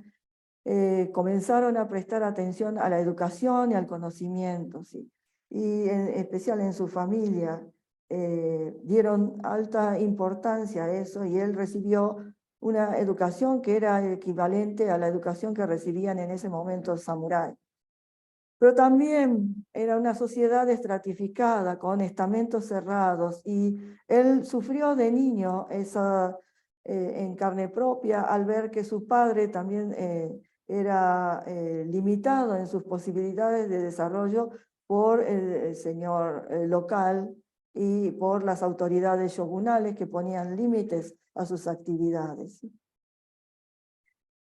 comenzaron a prestar atención a la educación y al conocimiento, ¿sí? Y en especial en su familia dieron alta importancia a eso, y él recibió una educación que era equivalente a la educación que recibían en ese momento los samuráis. Pero también era una sociedad estratificada, con estamentos cerrados, y él sufrió de niño esa en carne propia al ver que su padre también era limitado en sus posibilidades de desarrollo por el señor local y por las autoridades shogunales que ponían límites a sus actividades.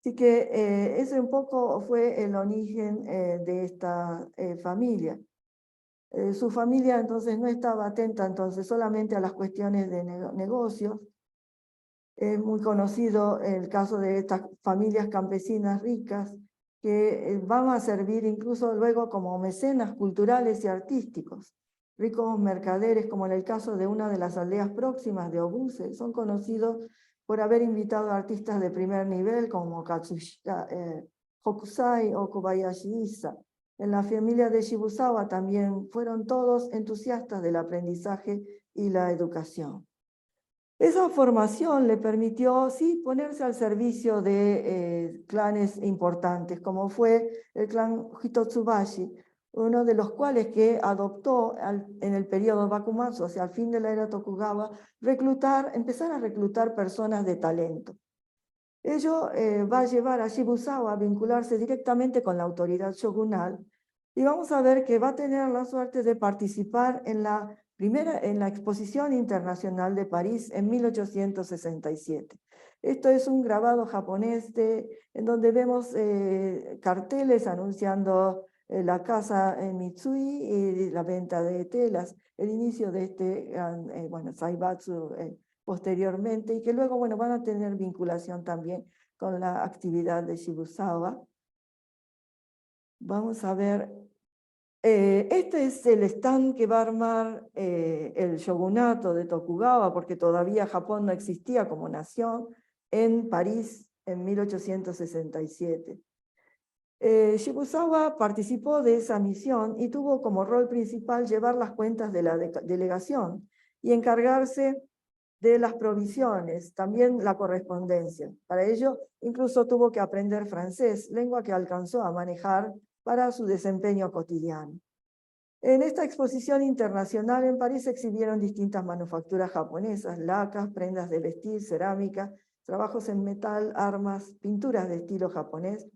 Así que ese un poco fue el origen de esta familia. Su familia entonces no estaba atenta entonces solamente a las cuestiones de negocios. Es muy conocido el caso de estas familias campesinas ricas que van a servir incluso luego como mecenas culturales y artísticos. Ricos mercaderes, como en el caso de una de las aldeas próximas de Obuse, son conocidos por haber invitado a artistas de primer nivel como Hokusai o Kobayashi Issa. En la familia de Shibusawa también fueron todos entusiastas del aprendizaje y la educación. Esa formación le permitió, sí, ponerse al servicio de clanes importantes, como fue el clan Hitotsubashi, uno de los cuales que adoptó en el periodo Bakumatsu, hacia el fin de la era Tokugawa, empezar a reclutar personas de talento. Ello va a llevar a Shibusawa a vincularse directamente con la autoridad shogunal, y vamos a ver que va a tener la suerte de participar en la Exposición Internacional de París en 1867. Esto es un grabado japonés en donde vemos carteles anunciando la casa Mitsui y la venta de telas, el inicio de este Zaibatsu posteriormente, y que luego van a tener vinculación también con la actividad de Shibusawa. Vamos a ver. Este es el stand que va a armar el shogunato de Tokugawa, porque todavía Japón no existía como nación, en París en 1867. Shibusawa participó de esa misión y tuvo como rol principal llevar las cuentas de la delegación y encargarse de las provisiones, también la correspondencia. Para ello, incluso tuvo que aprender francés, lengua que alcanzó a manejar para su desempeño cotidiano. En esta exposición internacional en París se exhibieron distintas manufacturas japonesas, lacas, prendas de vestir, cerámica, trabajos en metal, armas, pinturas de estilo japonés.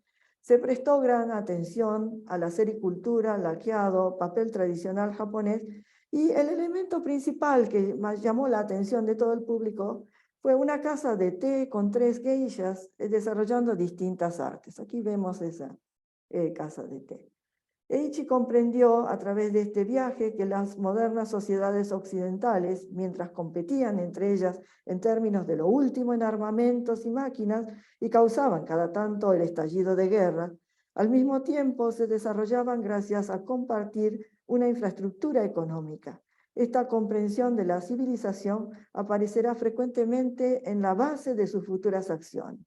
Se prestó gran atención a la sericultura, laqueado, papel tradicional japonés, y el elemento principal que más llamó la atención de todo el público fue una casa de té con 3 geishas desarrollando distintas artes. Aquí vemos esa casa de té. Eiichi comprendió a través de este viaje que las modernas sociedades occidentales, mientras competían entre ellas en términos de lo último en armamentos y máquinas y causaban cada tanto el estallido de guerra, al mismo tiempo se desarrollaban gracias a compartir una infraestructura económica. Esta comprensión de la civilización aparecerá frecuentemente en la base de sus futuras acciones.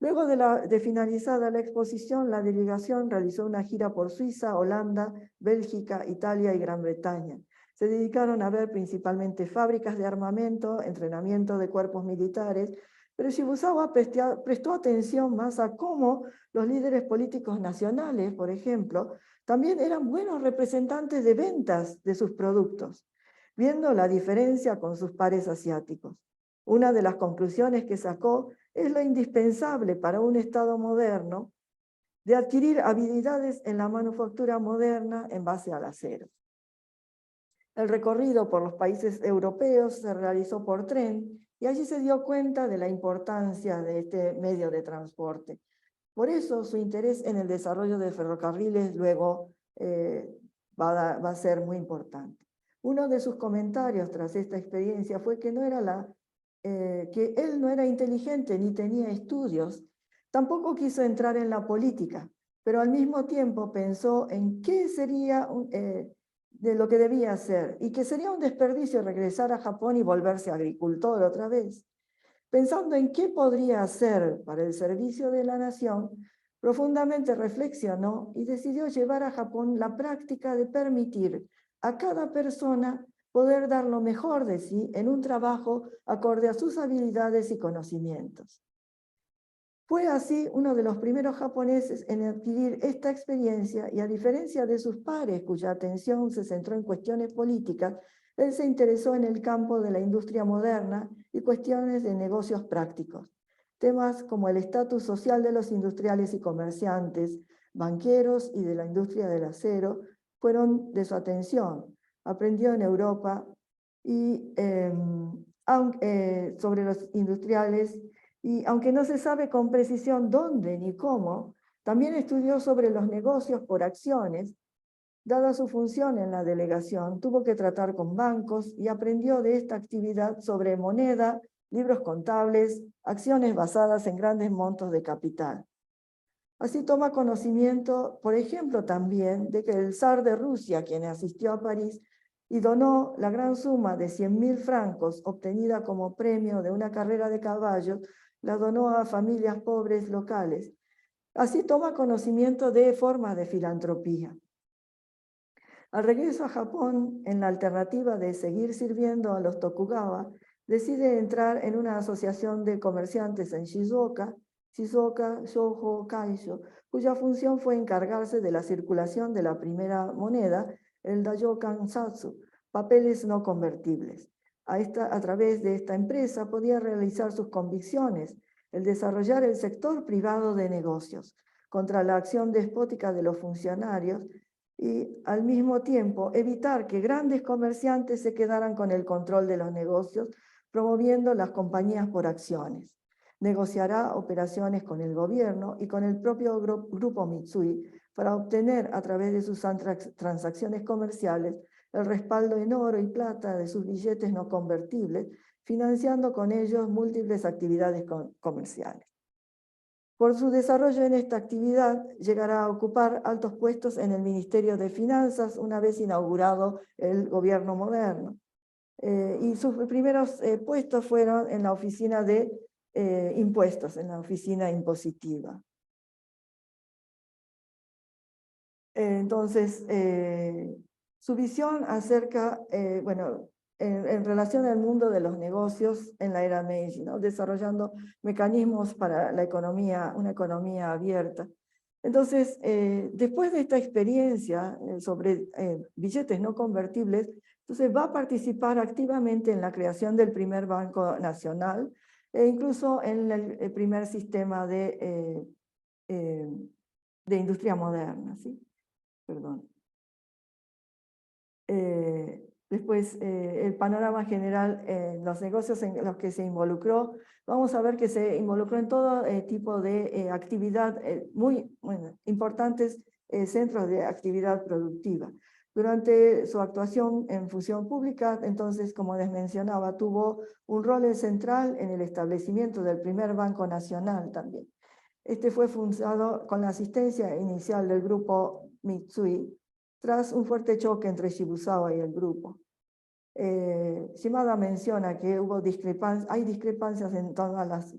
Luego de finalizada la exposición, la delegación realizó una gira por Suiza, Holanda, Bélgica, Italia y Gran Bretaña. Se dedicaron a ver principalmente fábricas de armamento, entrenamiento de cuerpos militares, pero Shibusawa prestó atención más a cómo los líderes políticos nacionales, por ejemplo, también eran buenos representantes de ventas de sus productos, viendo la diferencia con sus pares asiáticos. Una de las conclusiones que sacó es lo indispensable para un Estado moderno de adquirir habilidades en la manufactura moderna en base al acero. El recorrido por los países europeos se realizó por tren y allí se dio cuenta de la importancia de este medio de transporte. Por eso su interés en el desarrollo de ferrocarriles luego va a ser muy importante. Uno de sus comentarios tras esta experiencia fue que que él no era inteligente ni tenía estudios, tampoco quiso entrar en la política, pero al mismo tiempo pensó en qué sería de lo que debía hacer y que sería un desperdicio regresar a Japón y volverse agricultor otra vez. Pensando en qué podría hacer para el servicio de la nación, profundamente reflexionó y decidió llevar a Japón la práctica de permitir a cada persona poder dar lo mejor de sí en un trabajo acorde a sus habilidades y conocimientos. Fue así uno de los primeros japoneses en adquirir esta experiencia y a diferencia de sus pares cuya atención se centró en cuestiones políticas, él se interesó en el campo de la industria moderna y cuestiones de negocios prácticos. Temas como el estatus social de los industriales y comerciantes, banqueros y de la industria del acero fueron de su atención. Aprendió en Europa y, sobre los industriales y aunque no se sabe con precisión dónde ni cómo, también estudió sobre los negocios por acciones. Dada su función en la delegación, tuvo que tratar con bancos y aprendió de esta actividad sobre moneda, libros contables, acciones basadas en grandes montos de capital. Así toma conocimiento, por ejemplo, también de que el zar de Rusia, quien asistió a París y donó la gran suma de 100.000 francos obtenida como premio de una carrera de caballos, la donó a familias pobres locales. Así toma conocimiento de formas de filantropía. Al regreso a Japón, en la alternativa de seguir sirviendo a los Tokugawa, decide entrar en una asociación de comerciantes en Shizuoka Shoujo Kaisho, cuya función fue encargarse de la circulación de la primera moneda, el Daiokan Satsu, papeles no convertibles. A través de esta empresa podía realizar sus convicciones, el desarrollar el sector privado de negocios, contra la acción despótica de los funcionarios y al mismo tiempo evitar que grandes comerciantes se quedaran con el control de los negocios, promoviendo las compañías por acciones. Negociará operaciones con el gobierno y con el propio grupo Mitsui para obtener a través de sus transacciones comerciales el respaldo en oro y plata de sus billetes no convertibles, financiando con ellos múltiples actividades comerciales. Por su desarrollo en esta actividad, llegará a ocupar altos puestos en el Ministerio de Finanzas una vez inaugurado el gobierno moderno. Y sus primeros puestos fueron en la oficina de impuestos, en la oficina impositiva. Entonces, su visión acerca, en relación al mundo de los negocios en la era Meiji, ¿no? Desarrollando mecanismos para la economía, una economía abierta. Entonces, después de esta experiencia sobre billetes no convertibles, entonces va a participar activamente en la creación del primer Banco Nacional e incluso en el primer sistema de industria moderna, ¿sí? Perdón. Después, el panorama general, los negocios en los que se involucró, vamos a ver que se involucró en todo tipo de actividad muy importantes centros de actividad productiva. Durante su actuación en función pública, entonces, como les mencionaba, tuvo un rol central en el establecimiento del primer Banco Nacional también. Este fue fundado con la asistencia inicial del grupo Mitsui, tras un fuerte choque entre Shibusawa y el grupo. Shimada menciona que hay discrepancias en todas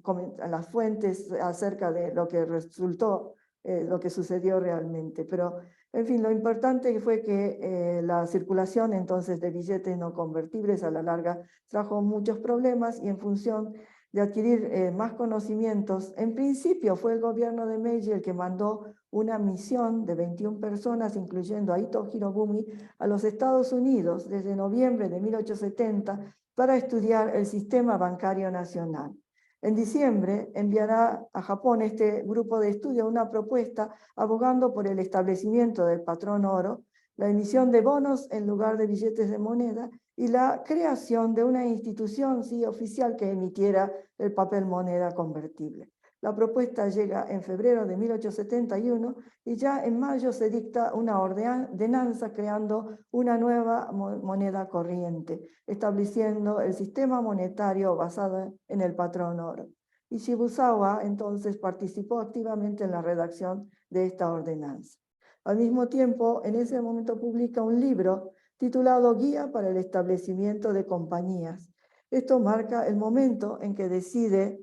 las fuentes acerca de lo que resultó, lo que sucedió realmente, pero en fin, lo importante fue que la circulación entonces de billetes no convertibles a la larga trajo muchos problemas, y en función de adquirir más conocimientos, en principio fue el gobierno de Meiji el que mandó una misión de 21 personas, incluyendo a Ito Hirobumi, a los Estados Unidos desde noviembre de 1870 para estudiar el sistema bancario nacional. En diciembre enviará a Japón este grupo de estudio una propuesta abogando por el establecimiento del patrón oro, la emisión de bonos en lugar de billetes de moneda y la creación de una institución oficial que emitiera el papel moneda convertible. La propuesta llega en febrero de 1871 y ya en mayo se dicta una ordenanza creando una nueva moneda corriente, estableciendo el sistema monetario basado en el patrón oro. Y Shibusawa entonces participó activamente en la redacción de esta ordenanza. Al mismo tiempo, en ese momento publica un libro titulado Guía para el establecimiento de compañías. Esto marca el momento en que decide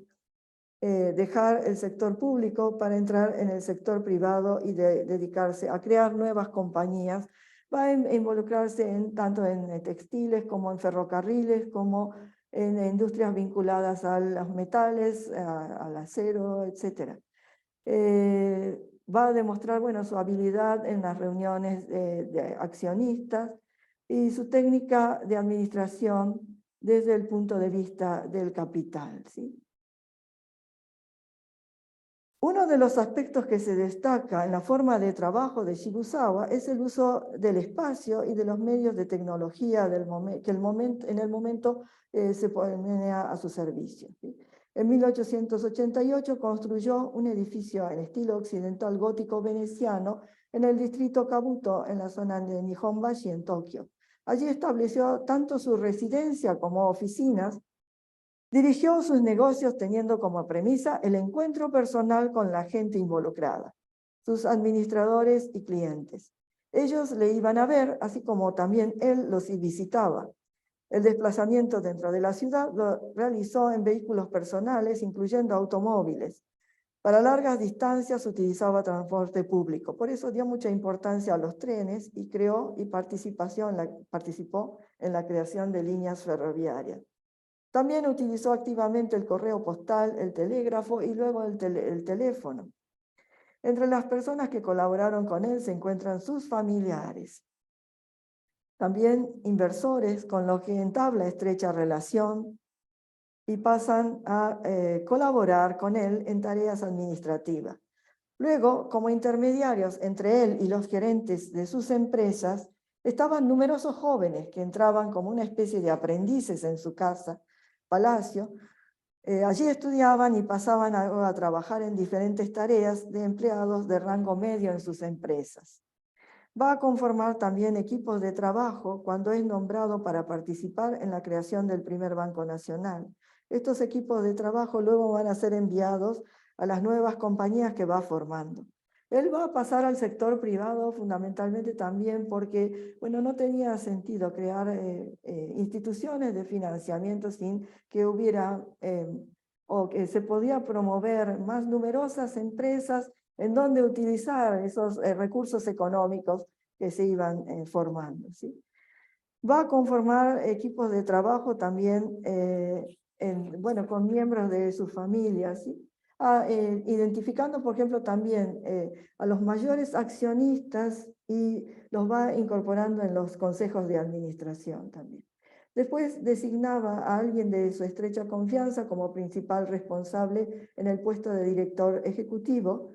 dejar el sector público para entrar en el sector privado y dedicarse a crear nuevas compañías. Va a involucrarse tanto en textiles como en ferrocarriles, como en industrias vinculadas a los metales, al acero, etc. Va a demostrar su habilidad en las reuniones de accionistas y su técnica de administración desde el punto de vista del capital, ¿sí? Uno de los aspectos que se destaca en la forma de trabajo de Shibusawa es el uso del espacio y de los medios de tecnología que en el momento se ponía a su servicio, ¿sí? En 1888 construyó un edificio en estilo occidental gótico veneciano en el distrito Kabuto, en la zona de Nihonbashi, en Tokio. Allí estableció tanto su residencia como oficinas. Dirigió sus negocios teniendo como premisa el encuentro personal con la gente involucrada, sus administradores y clientes. Ellos le iban a ver, así como también él los visitaba. El desplazamiento dentro de la ciudad lo realizó en vehículos personales, incluyendo automóviles. Para largas distancias utilizaba transporte público. Por eso dio mucha importancia a los trenes y participó en la creación de líneas ferroviarias. También utilizó activamente el correo postal, el telégrafo y luego el teléfono. Entre las personas que colaboraron con él se encuentran sus familiares. También inversores con los que entabla estrecha relación y pasan a colaborar con él en tareas administrativas. Luego, como intermediarios entre él y los gerentes de sus empresas, estaban numerosos jóvenes que entraban como una especie de aprendices en su casa, palacio. Allí estudiaban y pasaban a trabajar en diferentes tareas de empleados de rango medio en sus empresas. Va a conformar también equipos de trabajo cuando es nombrado para participar en la creación del primer Banco Nacional. Estos equipos de trabajo luego van a ser enviados a las nuevas compañías que va formando. Él va a pasar al sector privado fundamentalmente también porque, no tenía sentido crear instituciones de financiamiento sin que hubiera o que se podía promover más numerosas empresas en donde utilizar esos recursos económicos que se iban formando, ¿sí? Va a conformar equipos de trabajo también con miembros de sus familias, ¿sí? Identificando, por ejemplo, también a los mayores accionistas y los va incorporando en los consejos de administración también. Después designaba a alguien de su estrecha confianza como principal responsable en el puesto de director ejecutivo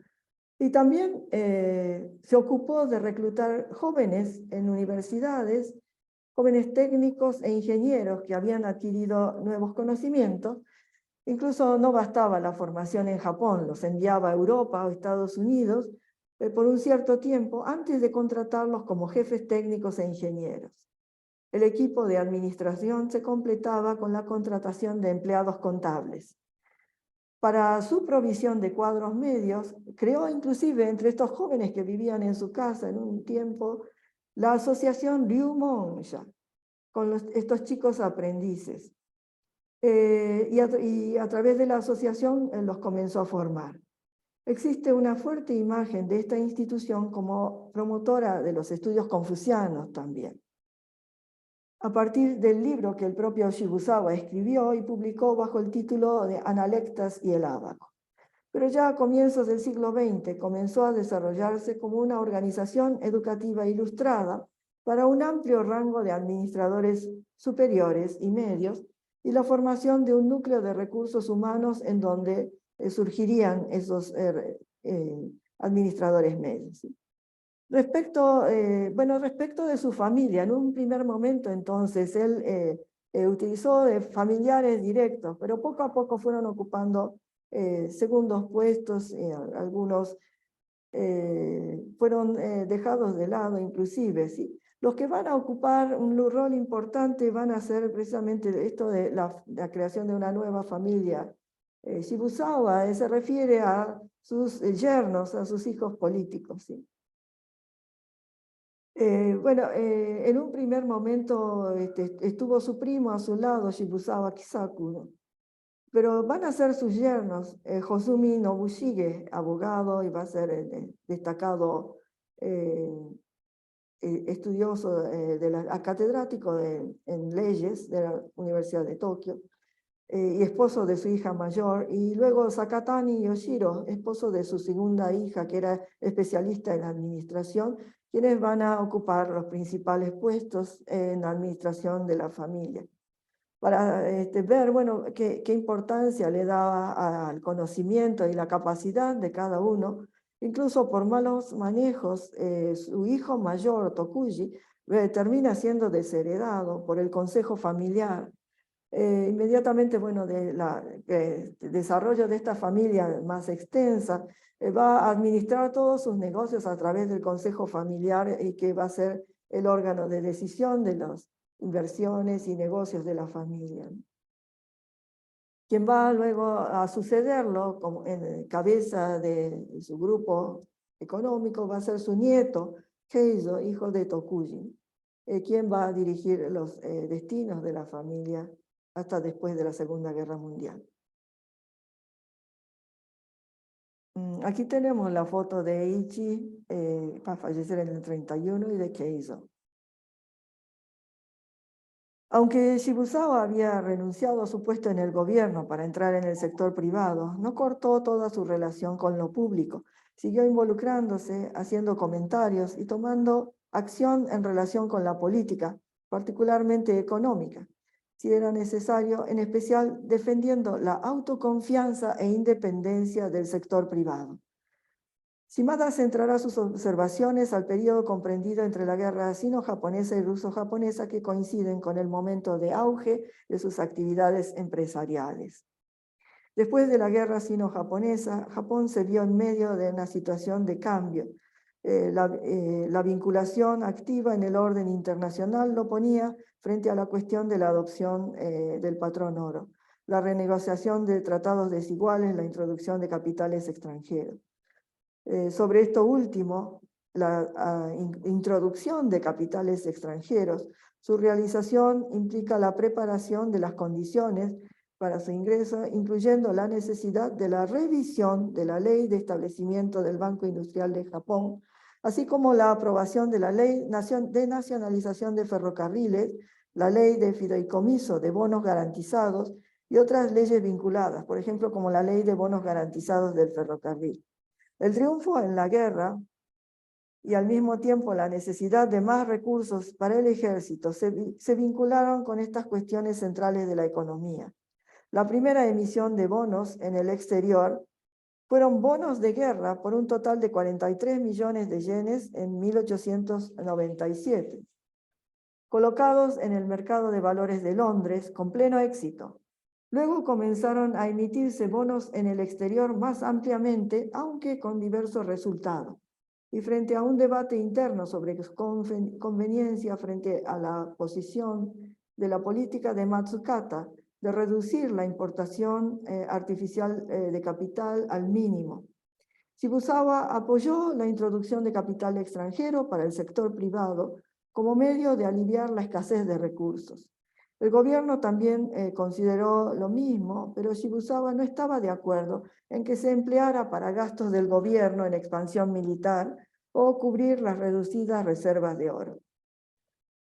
y también se ocupó de reclutar jóvenes en universidades, jóvenes técnicos e ingenieros que habían adquirido nuevos conocimientos. Incluso no bastaba la formación en Japón, los enviaba a Europa o Estados Unidos por un cierto tiempo antes de contratarlos como jefes técnicos e ingenieros. El equipo de administración se completaba con la contratación de empleados contables. Para su provisión de cuadros medios, creó inclusive entre estos jóvenes que vivían en su casa en un tiempo la asociación Ryu Monja, con estos chicos aprendices. Y a través de la asociación los comenzó a formar. Existe una fuerte imagen de esta institución como promotora de los estudios confucianos también. A partir del libro que el propio Shibusawa escribió y publicó bajo el título de Analectas y el Ábaco. Pero ya a comienzos del siglo XX comenzó a desarrollarse como una organización educativa ilustrada para un amplio rango de administradores superiores y medios y la formación de un núcleo de recursos humanos en donde surgirían esos administradores medios. ¿Sí? Respecto de su familia, en un primer momento entonces él utilizó familiares directos, pero poco a poco fueron ocupando segundos puestos, algunos fueron dejados de lado inclusive. ¿Sí? Los que van a ocupar un rol importante van a ser precisamente esto de la creación de una nueva familia. Shibusawa se refiere a sus yernos, a sus hijos políticos. ¿Sí? En un primer momento estuvo su primo a su lado, Shibusawa Kisaku, ¿no? Pero van a ser sus yernos, Hosumi Nobushige, abogado, y va a ser destacado estudioso, catedrático en leyes de la Universidad de Tokio, y esposo de su hija mayor, y luego Sakatani Yoshiro, esposo de su segunda hija, que era especialista en administración, quienes van a ocupar los principales puestos en la administración de la familia. Para ver, bueno, qué importancia le daba al conocimiento y la capacidad de cada uno. Incluso por malos manejos, su hijo mayor, Tokuji, termina siendo desheredado por el consejo familiar. Inmediatamente, bueno, del desarrollo de esta familia más extensa, va a administrar todos sus negocios a través del consejo familiar y que va a ser el órgano de decisión de las inversiones y negocios de la familia. Quien va luego a sucederlo como en cabeza de su grupo económico va a ser su nieto, Keizo, hijo de Tokuji, quien va a dirigir los destinos de la familia hasta después de la Segunda Guerra Mundial. Aquí tenemos la foto de Eiichi, va a fallecer en el 31, y de Keizo. Aunque Shibusawa había renunciado a su puesto en el gobierno para entrar en el sector privado, no cortó toda su relación con lo público. Siguió involucrándose, haciendo comentarios y tomando acción en relación con la política, particularmente económica, si era necesario, en especial defendiendo la autoconfianza e independencia del sector privado. Shimada centrará sus observaciones al periodo comprendido entre la guerra sino-japonesa y ruso-japonesa, que coinciden con el momento de auge de sus actividades empresariales. Después de la guerra sino-japonesa, Japón se vio en medio de una situación de cambio. La vinculación activa en el orden internacional lo ponía frente a la cuestión de la adopción del patrón oro, la renegociación de tratados desiguales, la introducción de capitales extranjeros. Sobre esto último, la introducción de capitales extranjeros, su realización implica la preparación de las condiciones para su ingreso, incluyendo la necesidad de la revisión de la Ley de Establecimiento del Banco Industrial de Japón, así como la aprobación de la Ley de Nacionalización de Ferrocarriles, la Ley de Fideicomiso de Bonos Garantizados y otras leyes vinculadas, por ejemplo, como la Ley de Bonos Garantizados del Ferrocarril. El triunfo en la guerra y al mismo tiempo la necesidad de más recursos para el ejército se vincularon con estas cuestiones centrales de la economía. La primera emisión de bonos en el exterior fueron bonos de guerra por un total de 43 millones de yenes en 1897, colocados en el mercado de valores de Londres con pleno éxito. Luego comenzaron a emitirse bonos en el exterior más ampliamente, aunque con diversos resultados. y frente a un debate interno sobre conveniencia frente a la posición de la política de Matsukata de reducir la importación artificial de capital al mínimo. Shibusawa apoyó la introducción de capital extranjero para el sector privado como medio de aliviar la escasez de recursos. El gobierno también consideró lo mismo, pero Shibusawa no estaba de acuerdo en que se empleara para gastos del gobierno en expansión militar o cubrir las reducidas reservas de oro.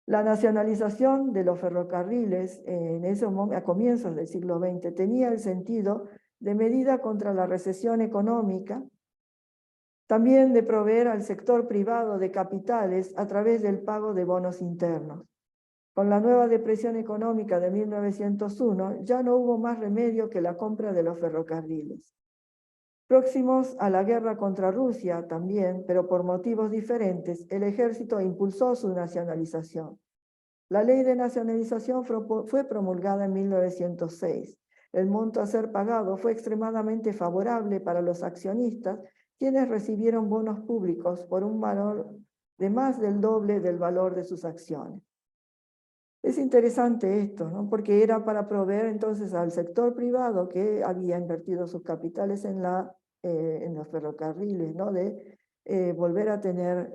La nacionalización de los ferrocarriles a comienzos del siglo XX tenía el sentido de medida contra la recesión económica, también de proveer al sector privado de capitales a través del pago de bonos internos. Con la nueva depresión económica de 1901, ya no hubo más remedio que la compra de los ferrocarriles. Próximos a la guerra contra Rusia también, pero por motivos diferentes, el ejército impulsó su nacionalización. La ley de nacionalización fue promulgada en 1906. El monto a ser pagado fue extremadamente favorable para los accionistas, quienes recibieron bonos públicos por un valor de más del doble del valor de sus acciones. Es interesante esto, ¿no? Porque era para proveer entonces al sector privado que había invertido sus capitales en los ferrocarriles, ¿no? De volver a tener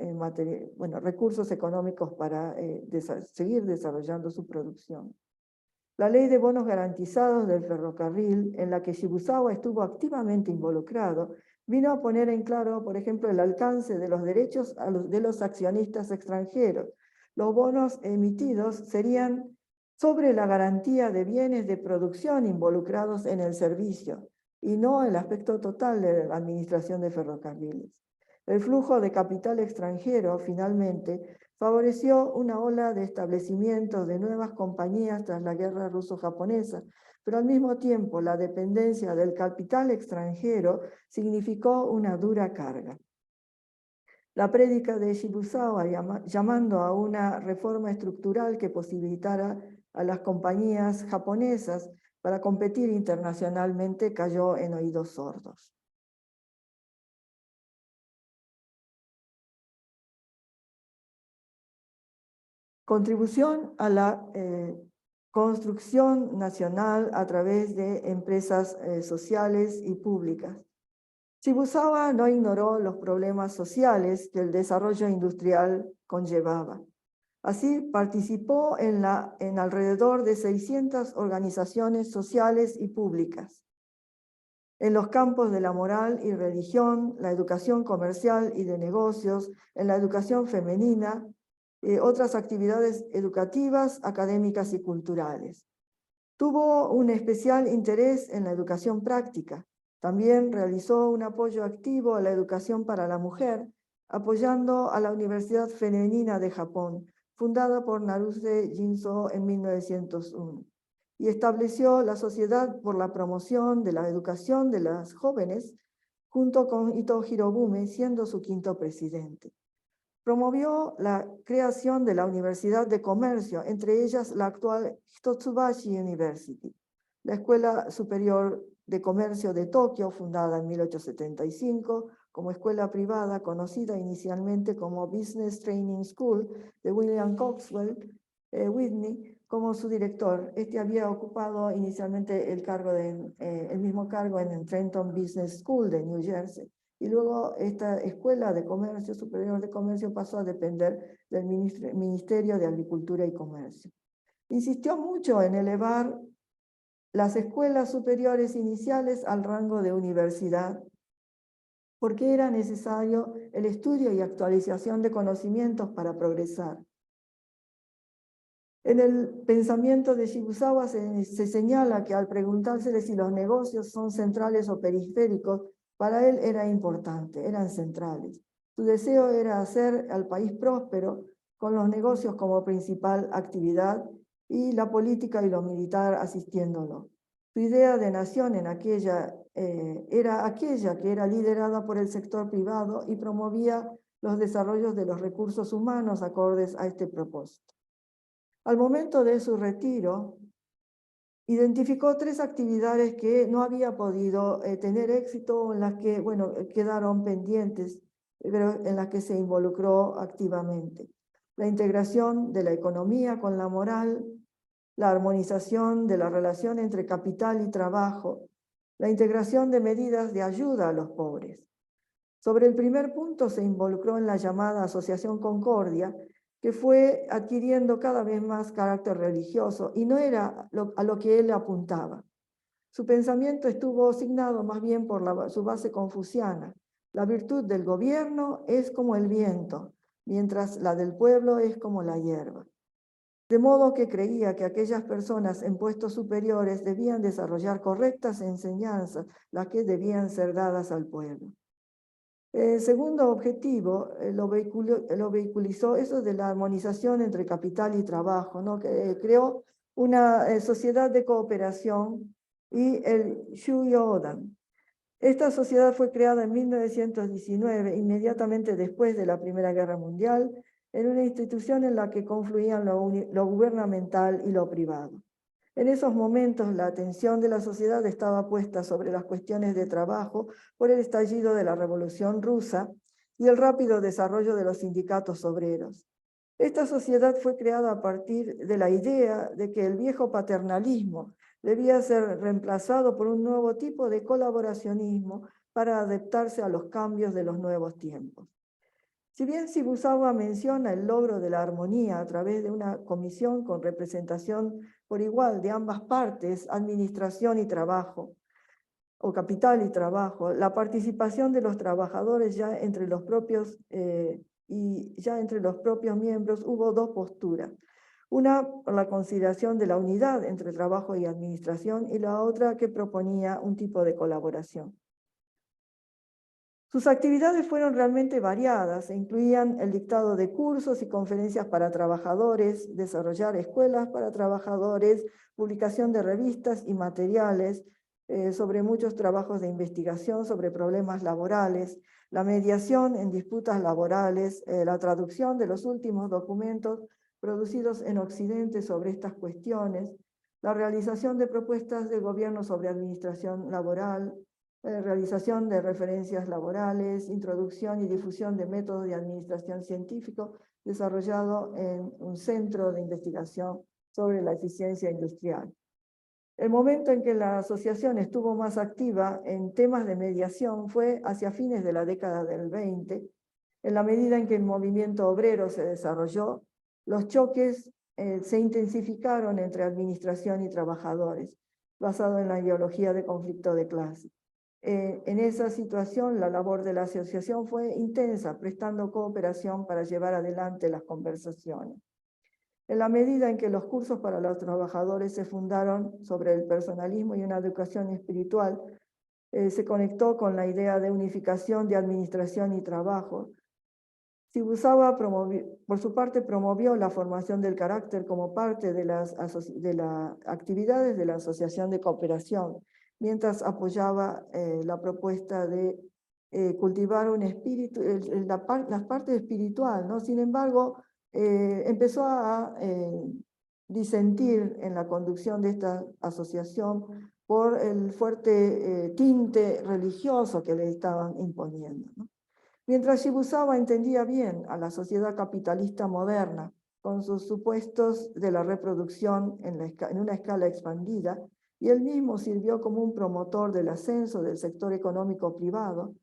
recursos económicos para seguir desarrollando su producción. La ley de bonos garantizados del ferrocarril, en la que Shibusawa estuvo activamente involucrado, vino a poner en claro, por ejemplo, el alcance de los derechos de los accionistas extranjeros. Los bonos emitidos serían sobre la garantía de bienes de producción involucrados en el servicio y no el aspecto total de la administración de ferrocarriles. El flujo de capital extranjero, finalmente, favoreció una ola de establecimientos de nuevas compañías tras la guerra ruso-japonesa, pero al mismo tiempo la dependencia del capital extranjero significó una dura carga. La prédica de Shibusawa llamando a una reforma estructural que posibilitara a las compañías japonesas para competir internacionalmente cayó en oídos sordos. Contribución a la construcción nacional a través de empresas sociales y públicas. Shibusawa no ignoró los problemas sociales que el desarrollo industrial conllevaba. Así, participó en alrededor de 600 organizaciones sociales y públicas, en los campos de la moral y religión, la educación comercial y de negocios, en la educación femenina, otras actividades educativas, académicas y culturales. Tuvo un especial interés en la educación práctica. También realizó un apoyo activo a la educación para la mujer, apoyando a la Universidad Femenina de Japón, fundada por Naruse Jinso en 1901, y estableció la Sociedad por la Promoción de la Educación de las Jóvenes, junto con Ito Hirobume, siendo su quinto presidente. Promovió la creación de la Universidad de Comercio, entre ellas la actual Hitotsubashi University, la Escuela Superior de Comercio de Tokio, fundada en 1875 como escuela privada, conocida inicialmente como Business Training School, de William Coxwell Whitney como su director. Este había ocupado inicialmente el mismo cargo en el Trenton Business School de New Jersey. Y luego esta Escuela de Comercio, Superior de Comercio, pasó a depender del Ministerio de Agricultura y Comercio. Insistió mucho en elevar las escuelas superiores iniciales al rango de universidad, porque era necesario el estudio y actualización de conocimientos para progresar. En el pensamiento de Shibusawa se señala que al preguntársele si los negocios son centrales o periféricos, para él era importante, eran centrales. Su deseo era hacer al país próspero con los negocios como principal actividad y la política y lo militar asistiéndolo. Su idea de nación era aquella que era liderada por el sector privado y promovía los desarrollos de los recursos humanos acordes a este propósito. Al momento de su retiro, identificó 3 actividades que no había podido tener éxito, en las que, quedaron pendientes pero en las que se involucró activamente. La integración de la economía con la moral, la armonización de la relación entre capital y trabajo, la integración de medidas de ayuda a los pobres. Sobre el primer punto se involucró en la llamada Asociación Concordia, que fue adquiriendo cada vez más carácter religioso y no era a lo que él apuntaba. Su pensamiento estuvo signado más bien por su base confuciana. La virtud del gobierno es como el viento, mientras la del pueblo es como la hierba. De modo que creía que aquellas personas en puestos superiores debían desarrollar correctas enseñanzas, las que debían ser dadas al pueblo. El segundo objetivo lo vehiculizó eso de la armonización entre capital y trabajo, ¿no? Que creó una sociedad de cooperación y el Shuyodan. Esta sociedad fue creada en 1919, inmediatamente después de la Primera Guerra Mundial, en una institución en la que confluían lo gubernamental y lo privado. En esos momentos, la atención de la sociedad estaba puesta sobre las cuestiones de trabajo por el estallido de la Revolución Rusa y el rápido desarrollo de los sindicatos obreros. Esta sociedad fue creada a partir de la idea de que el viejo paternalismo debía ser reemplazado por un nuevo tipo de colaboracionismo para adaptarse a los cambios de los nuevos tiempos. Si bien Shibusawa menciona el logro de la armonía a través de una comisión con representación por igual de ambas partes, administración y trabajo, o capital y trabajo, la participación de los trabajadores ya entre los propios miembros, hubo dos posturas. Una por la consideración de la unidad entre trabajo y administración y la otra que proponía un tipo de colaboración. Sus actividades fueron realmente variadas e incluían el dictado de cursos y conferencias para trabajadores, desarrollar escuelas para trabajadores, publicación de revistas y materiales sobre muchos trabajos de investigación sobre problemas laborales, la mediación en disputas laborales, la traducción de los últimos documentos producidos en Occidente sobre estas cuestiones, la realización de propuestas de gobierno sobre administración laboral, realización de referencias laborales, introducción y difusión de métodos de administración científico desarrollado en un centro de investigación sobre la eficiencia industrial. El momento en que la asociación estuvo más activa en temas de mediación fue hacia fines de la década del 20. En la medida en que el movimiento obrero se desarrolló, los choques se intensificaron entre administración y trabajadores, basado en la ideología de conflicto de clase. En esa situación, la labor de la asociación fue intensa, prestando cooperación para llevar adelante las conversaciones. En la medida en que los cursos para los trabajadores se fundaron sobre el personalismo y una educación espiritual, se conectó con la idea de unificación de administración y trabajo. Shibusawa, por su parte, promovió la formación del carácter como parte de las actividades de la Asociación de Cooperación, mientras apoyaba la propuesta de cultivar un espíritu, la parte espiritual, ¿no? Sin embargo, empezó a disentir en la conducción de esta asociación por el fuerte tinte religioso que le estaban imponiendo, ¿no? Mientras Shibusawa entendía bien a la sociedad capitalista moderna, con sus supuestos de la reproducción en una escala expandida, y él mismo sirvió como un promotor del ascenso del sector económico privado,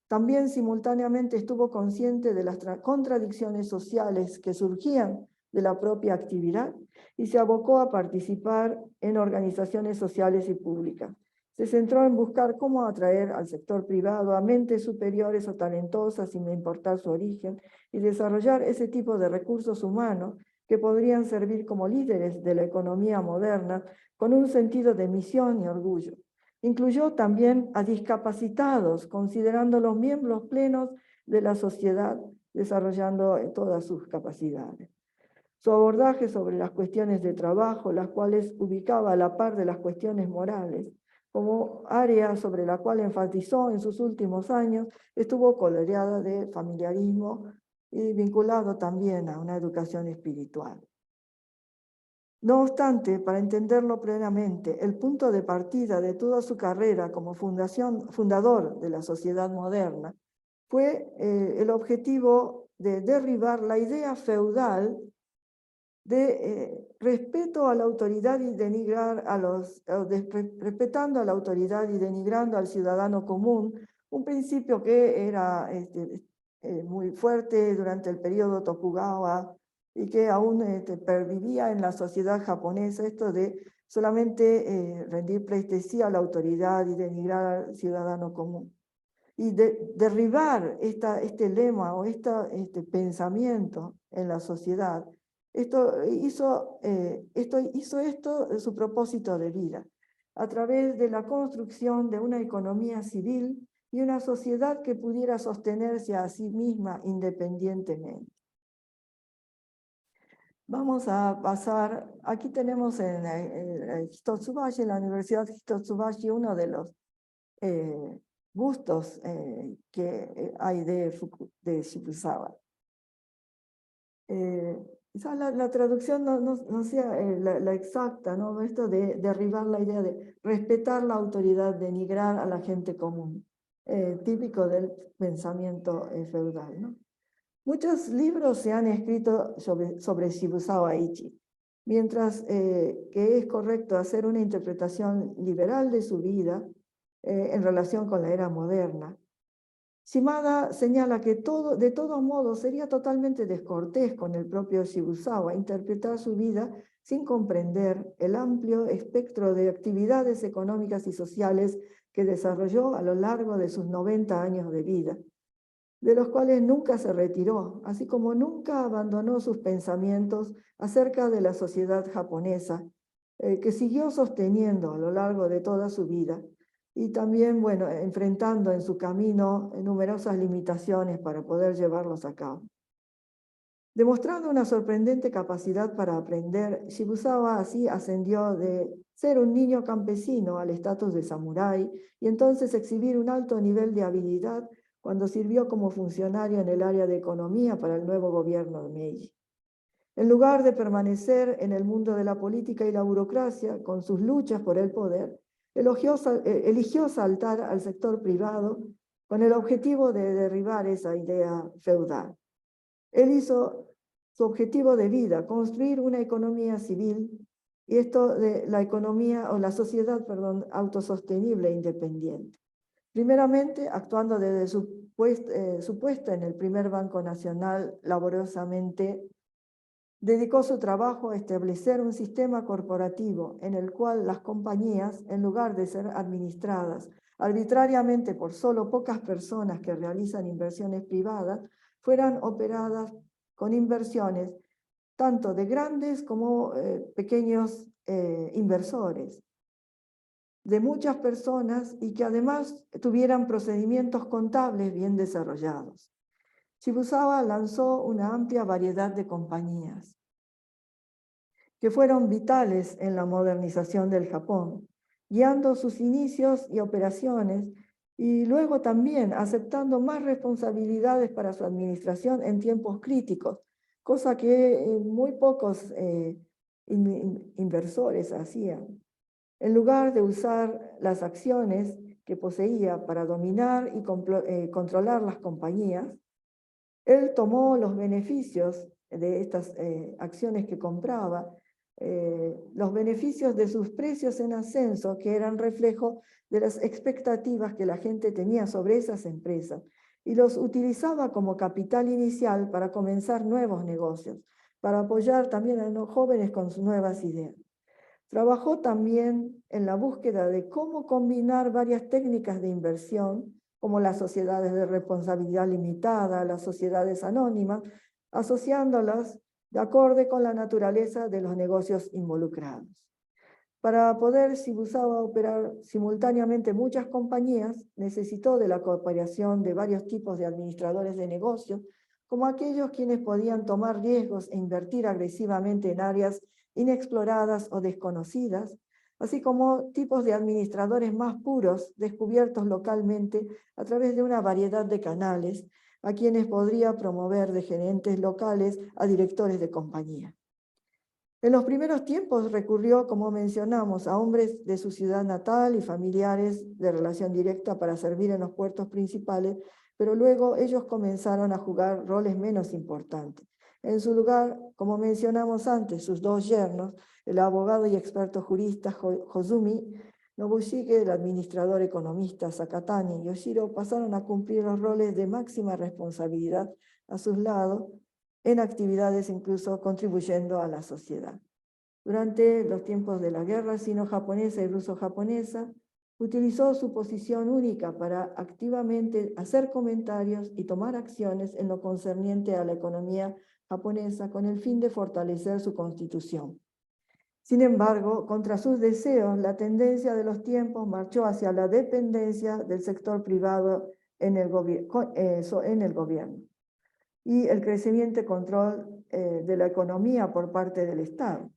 también simultáneamente estuvo consciente de las contradicciones sociales que surgían de la propia actividad y se abocó a participar en organizaciones sociales y públicas. Se centró en buscar cómo atraer al sector privado a mentes superiores o talentosas sin importar su origen y desarrollar ese tipo de recursos humanos que podrían servir como líderes de la economía moderna con un sentido de misión y orgullo. Incluyó también a discapacitados, considerándolos miembros plenos de la sociedad, desarrollando todas sus capacidades. Su abordaje sobre las cuestiones de trabajo, las cuales ubicaba a la par de las cuestiones morales, como área sobre la cual enfatizó en sus últimos años, estuvo coloreada de familiarismo y vinculado también a una educación espiritual. No obstante, para entenderlo plenamente, el punto de partida de toda su carrera como fundador de la sociedad moderna fue el objetivo de derribar la idea feudal de respeto a la autoridad y denigrar respetando a la autoridad y denigrando al ciudadano común, un principio que era muy fuerte durante el periodo Tokugawa y que aún pervivía en la sociedad japonesa, esto de solamente rendir pleitesía a la autoridad y denigrar al ciudadano común. Y derribar este lema o este pensamiento en la sociedad, esto hizo su propósito de vida, a través de la construcción de una economía civil y una sociedad que pudiera sostenerse a sí misma independientemente. Vamos a pasar, aquí tenemos en Hitotsubashi, en la Universidad Hitotsubashi, uno de los bustos que hay de Shibusawa. Quizás la traducción no sea la exacta, ¿no? Esto de derribar la idea de respetar la autoridad, denigrar a la gente común, típico del pensamiento feudal, ¿no? Muchos libros se han escrito sobre Shibusawa Ichi, mientras que es correcto hacer una interpretación liberal de su vida en relación con la era moderna. Shimada señala que de todo modo sería totalmente descortés con el propio Shibusawa interpretar su vida sin comprender el amplio espectro de actividades económicas y sociales que desarrolló a lo largo de sus 90 años de vida, de los cuales nunca se retiró, así como nunca abandonó sus pensamientos acerca de la sociedad japonesa, que siguió sosteniendo a lo largo de toda su vida, y también, bueno, enfrentando en su camino numerosas limitaciones para poder llevarlos a cabo. Demostrando una sorprendente capacidad para aprender, Shibusawa así ascendió de ser un niño campesino al estatus de samurái y entonces exhibir un alto nivel de habilidad cuando sirvió como funcionario en el área de economía para el nuevo gobierno de Meiji. En lugar de permanecer en el mundo de la política y la burocracia con sus luchas por el poder, eligió saltar al sector privado con el objetivo de derribar esa idea feudal. Él hizo su objetivo de vida, construir una economía civil, y esto de la economía o la sociedad, perdón, autosostenible e independiente. Primeramente, actuando desde su puesto en el primer Banco Nacional, laboriosamente dedicó su trabajo a establecer un sistema corporativo en el cual las compañías, en lugar de ser administradas arbitrariamente por solo pocas personas que realizan inversiones privadas, fueran operadas con inversiones tanto de grandes como pequeños inversores, de muchas personas y que además tuvieran procedimientos contables bien desarrollados. Shibusawa lanzó una amplia variedad de compañías que fueron vitales en la modernización del Japón, guiando sus inicios y operaciones y luego también aceptando más responsabilidades para su administración en tiempos críticos, cosa que muy pocos inversores hacían. En lugar de usar las acciones que poseía para dominar y controlar las compañías, él tomó los beneficios de estas acciones que compraba, los beneficios de sus precios en ascenso, que eran reflejo de las expectativas que la gente tenía sobre esas empresas, y los utilizaba como capital inicial para comenzar nuevos negocios, para apoyar también a los jóvenes con sus nuevas ideas. Trabajó también en la búsqueda de cómo combinar varias técnicas de inversión, como las sociedades de responsabilidad limitada, las sociedades anónimas, asociándolas de acuerdo con la naturaleza de los negocios involucrados. Para poder Shibusawa operar simultáneamente muchas compañías, necesitó de la cooperación de varios tipos de administradores de negocios, como aquellos quienes podían tomar riesgos e invertir agresivamente en áreas inexploradas o desconocidas, así como tipos de administradores más puros descubiertos localmente a través de una variedad de canales, a quienes podría promover de gerentes locales a directores de compañía. En los primeros tiempos recurrió, como mencionamos, a hombres de su ciudad natal y familiares de relación directa para servir en los puertos principales pero luego ellos comenzaron a jugar roles menos importantes. En su lugar, como mencionamos antes, sus dos yernos, el abogado y experto jurista Hozumi Nobushige, el administrador economista Sakatani y Yoshiro, pasaron a cumplir los roles de máxima responsabilidad a sus lados, en actividades incluso contribuyendo a la sociedad. Durante los tiempos de la guerra sino-japonesa y ruso-japonesa, utilizó su posición única para activamente hacer comentarios y tomar acciones en lo concerniente a la economía japonesa con el fin de fortalecer su constitución. Sin embargo, contra sus deseos, la tendencia de los tiempos marchó hacia la dependencia del sector privado en el gobierno y el creciente control de la economía por parte del Estado.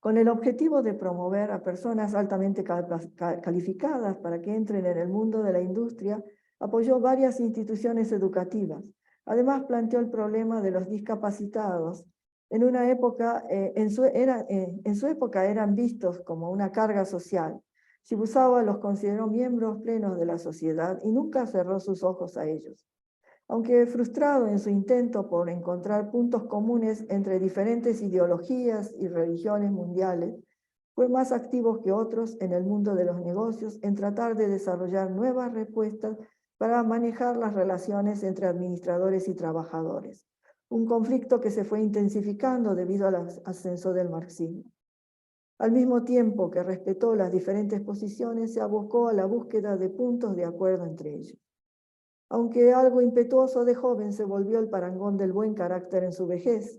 Con el objetivo de promover a personas altamente calificadas para que entren en el mundo de la industria, apoyó varias instituciones educativas. Además, planteó el problema de los discapacitados. En su época eran vistos como una carga social. Shibusawa los consideró miembros plenos de la sociedad y nunca cerró sus ojos a ellos. Aunque frustrado en su intento por encontrar puntos comunes entre diferentes ideologías y religiones mundiales, fue más activo que otros en el mundo de los negocios en tratar de desarrollar nuevas respuestas para manejar las relaciones entre administradores y trabajadores, un conflicto que se fue intensificando debido al ascenso del marxismo. Al mismo tiempo que respetó las diferentes posiciones, se abocó a la búsqueda de puntos de acuerdo entre ellos. Aunque algo impetuoso de joven, se volvió el parangón del buen carácter en su vejez.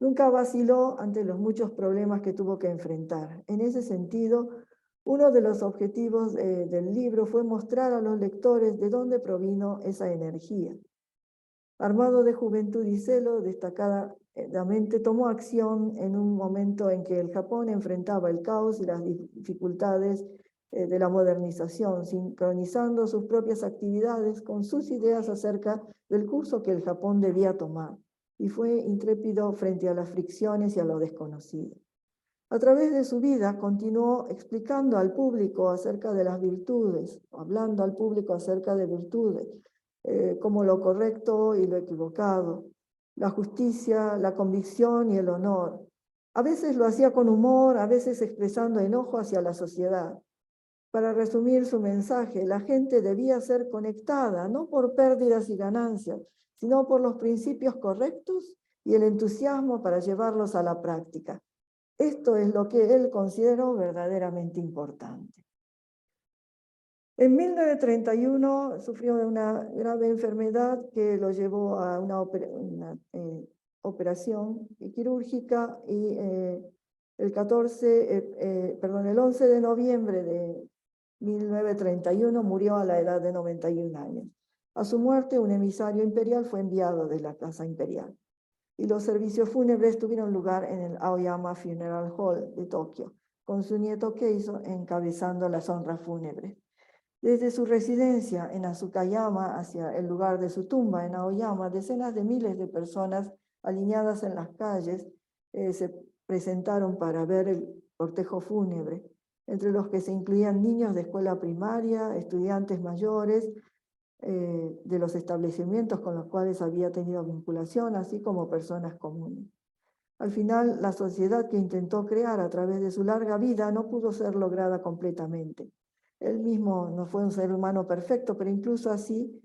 Nunca vaciló ante los muchos problemas que tuvo que enfrentar. En ese sentido, uno de los objetivos del libro fue mostrar a los lectores de dónde provino esa energía. Armado de juventud y celo, destacadamente tomó acción en un momento en que el Japón enfrentaba el caos y las dificultades de la modernización, sincronizando sus propias actividades con sus ideas acerca del curso que el Japón debía tomar, y fue intrépido frente a las fricciones y a lo desconocido. A través de su vida continuó explicando al público acerca de las virtudes, hablando al público acerca de virtudes, como lo correcto y lo equivocado, la justicia, la convicción y el honor. A veces lo hacía con humor, a veces expresando enojo hacia la sociedad. Para resumir su mensaje, la gente debía ser conectada, no por pérdidas y ganancias, sino por los principios correctos y el entusiasmo para llevarlos a la práctica. Esto es lo que él consideró verdaderamente importante. En 1931 sufrió una grave enfermedad que lo llevó a una operación quirúrgica y el 11 de noviembre de 1931 murió a la edad de 91 años. A su muerte, un emisario imperial fue enviado de la Casa Imperial y los servicios fúnebres tuvieron lugar en el Aoyama Funeral Hall de Tokio, con su nieto Keizo encabezando las honras fúnebres. Desde su residencia en Asukayama hacia el lugar de su tumba en Aoyama, decenas de miles de personas alineadas en las calles se presentaron para ver el cortejo fúnebre, entre los que se incluían niños de escuela primaria, estudiantes mayores de los establecimientos con los cuales había tenido vinculación, así como personas comunes. Al final, la sociedad que intentó crear a través de su larga vida no pudo ser lograda completamente. Él mismo no fue un ser humano perfecto, pero incluso así,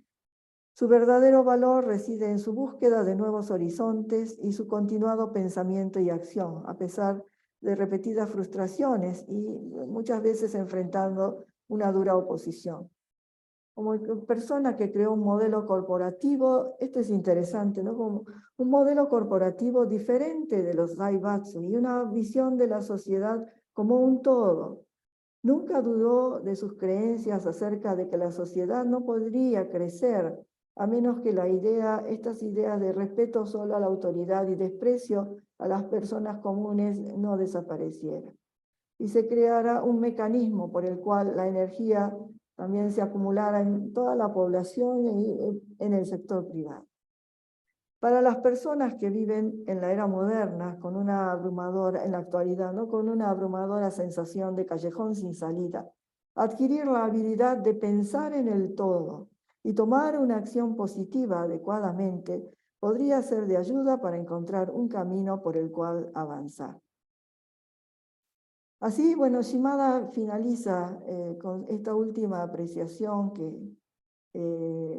su verdadero valor reside en su búsqueda de nuevos horizontes y su continuado pensamiento y acción, a pesar de repetidas frustraciones y muchas veces enfrentando una dura oposición. Como persona que creó un modelo corporativo, esto es interesante, ¿no? Como un modelo corporativo diferente de los Zaibatsu y una visión de la sociedad como un todo. Nunca dudó de sus creencias acerca de que la sociedad no podría crecer a menos que estas ideas de respeto solo a la autoridad y desprecio a las personas comunes no desaparecieran. Y se creara un mecanismo por el cual la energía también se acumulara en toda la población y en el sector privado. Para las personas que viven en la era moderna, con una abrumadora, en la actualidad, ¿no? Con una abrumadora sensación de callejón sin salida, adquirir la habilidad de pensar en el todo y tomar una acción positiva adecuadamente podría ser de ayuda para encontrar un camino por el cual avanzar. Así, bueno, Shimada finaliza con esta última apreciación que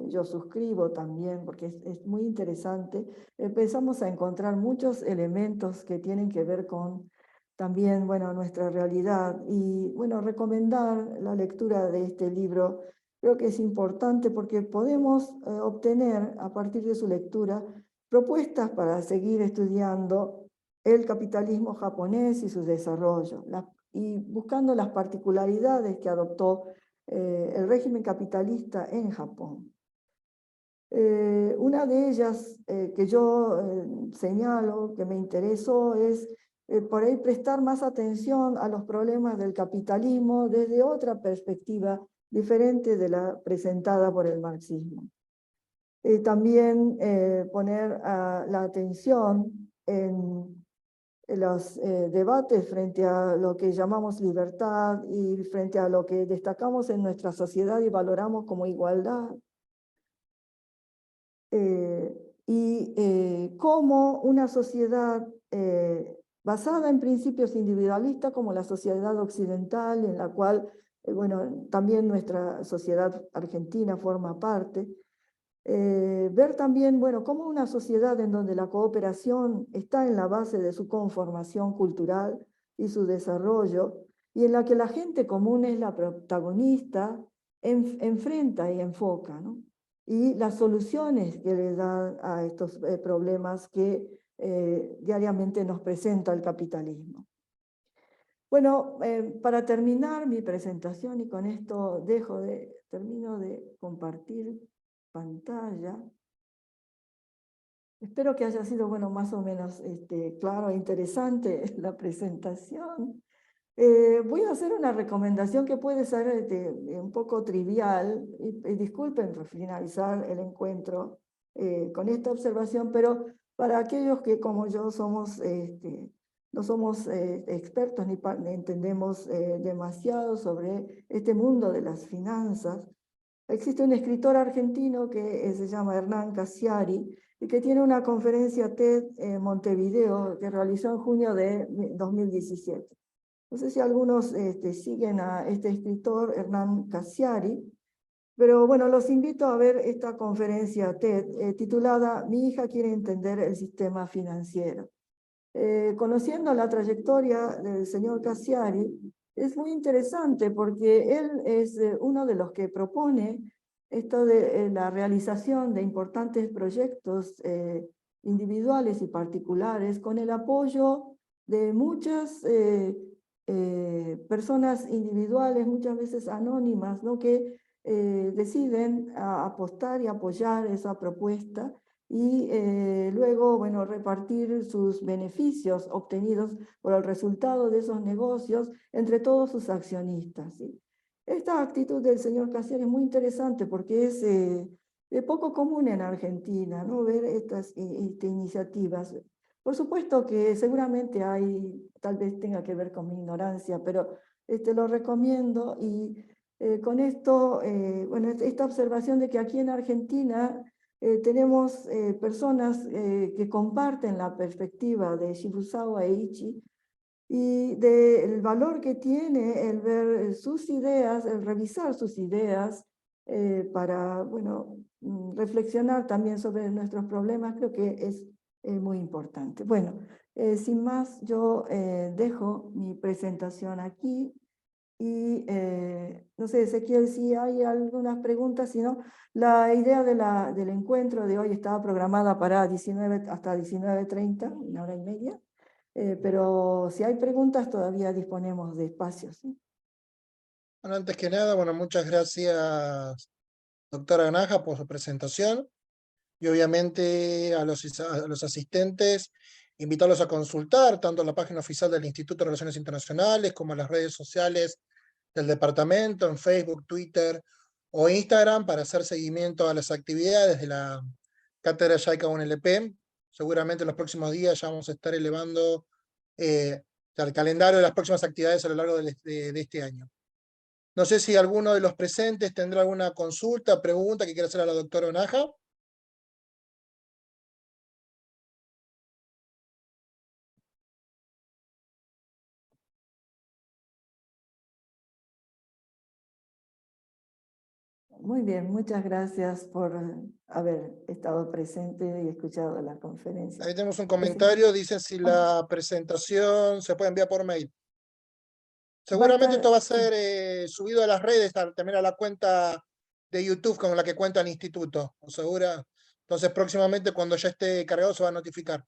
yo suscribo también, porque es muy interesante. Empezamos a encontrar muchos elementos que tienen que ver con también, bueno, nuestra realidad. Y, bueno, recomendar la lectura de este libro creo que es importante porque podemos obtener, a partir de su lectura, propuestas para seguir estudiando el capitalismo japonés y su desarrollo, y buscando las particularidades que adoptó el régimen capitalista en Japón. Una de ellas que yo señalo, que me interesó, es por ahí prestar más atención a los problemas del capitalismo desde otra perspectiva diferente de la presentada por el marxismo. También poner la atención en los debates frente a lo que llamamos libertad y frente a lo que destacamos en nuestra sociedad y valoramos como igualdad. Cómo una sociedad basada en principios individualistas como la sociedad occidental, en la cual, bueno, también nuestra sociedad argentina forma parte, ver también, bueno, cómo una sociedad en donde la cooperación está en la base de su conformación cultural y su desarrollo, y en la que la gente común es la protagonista, enfrenta y enfoca, ¿no? Y las soluciones que le da a estos problemas que diariamente nos presenta el capitalismo. Bueno, para terminar mi presentación, y con esto termino de compartir pantalla. Espero que haya sido, bueno, más o menos claro e interesante la presentación. Voy a hacer una recomendación que puede ser un poco trivial, y disculpen por finalizar el encuentro con esta observación, pero para aquellos que como yo somos, no somos expertos ni entendemos demasiado sobre este mundo de las finanzas, existe un escritor argentino que se llama Hernán Cassiari y que tiene una conferencia TED en Montevideo que realizó en junio de 2017. No sé si algunos siguen a este escritor, Hernán Cassiari, pero bueno, los invito a ver esta conferencia TED titulada Mi hija quiere entender el sistema financiero. Conociendo la trayectoria del señor Cassiari, es muy interesante porque él es uno de los que propone esto de la realización de importantes proyectos individuales y particulares con el apoyo de muchas personas individuales, muchas veces anónimas, ¿no? Que deciden apostar y apoyar esa propuesta y luego, bueno, repartir sus beneficios obtenidos por el resultado de esos negocios entre todos sus accionistas, ¿sí? Esta actitud del señor Cassiari es muy interesante porque es poco común en Argentina, ¿no? Ver estas iniciativas. Por supuesto que seguramente hay, tal vez tenga que ver con mi ignorancia, pero lo recomiendo y con esto, bueno, esta observación de que aquí en Argentina tenemos personas que comparten la perspectiva de Shibusawa Eiichi y del valor que tiene el ver sus ideas, el revisar sus ideas para, bueno, reflexionar también sobre nuestros problemas, creo que es muy importante. Bueno, sin más, yo dejo mi presentación aquí. Y no sé, Ezequiel, si hay algunas preguntas, si no, la idea del encuentro de hoy estaba programada para hasta 19:30, una hora y media, pero si hay preguntas todavía disponemos de espacios, ¿sí? Bueno, antes que nada, bueno, muchas gracias, doctora Naja, por su presentación. Y obviamente a los asistentes, invitarlos a consultar tanto la página oficial del Instituto de Relaciones Internacionales como las redes sociales del departamento, en Facebook, Twitter o Instagram, para hacer seguimiento a las actividades de la Cátedra JICA UNLP. Seguramente en los próximos días ya vamos a estar elevando el calendario de las próximas actividades a lo largo de este año. No sé si alguno de los presentes tendrá alguna consulta, pregunta que quiera hacer a la doctora Onaja. Muy bien, muchas gracias por haber estado presente y escuchado la conferencia. Ahí tenemos un comentario, dice si la presentación se puede enviar por mail. Seguramente esto va a ser subido a las redes, también a la cuenta de YouTube con la que cuenta el instituto. Entonces próximamente cuando ya esté cargado se va a notificar.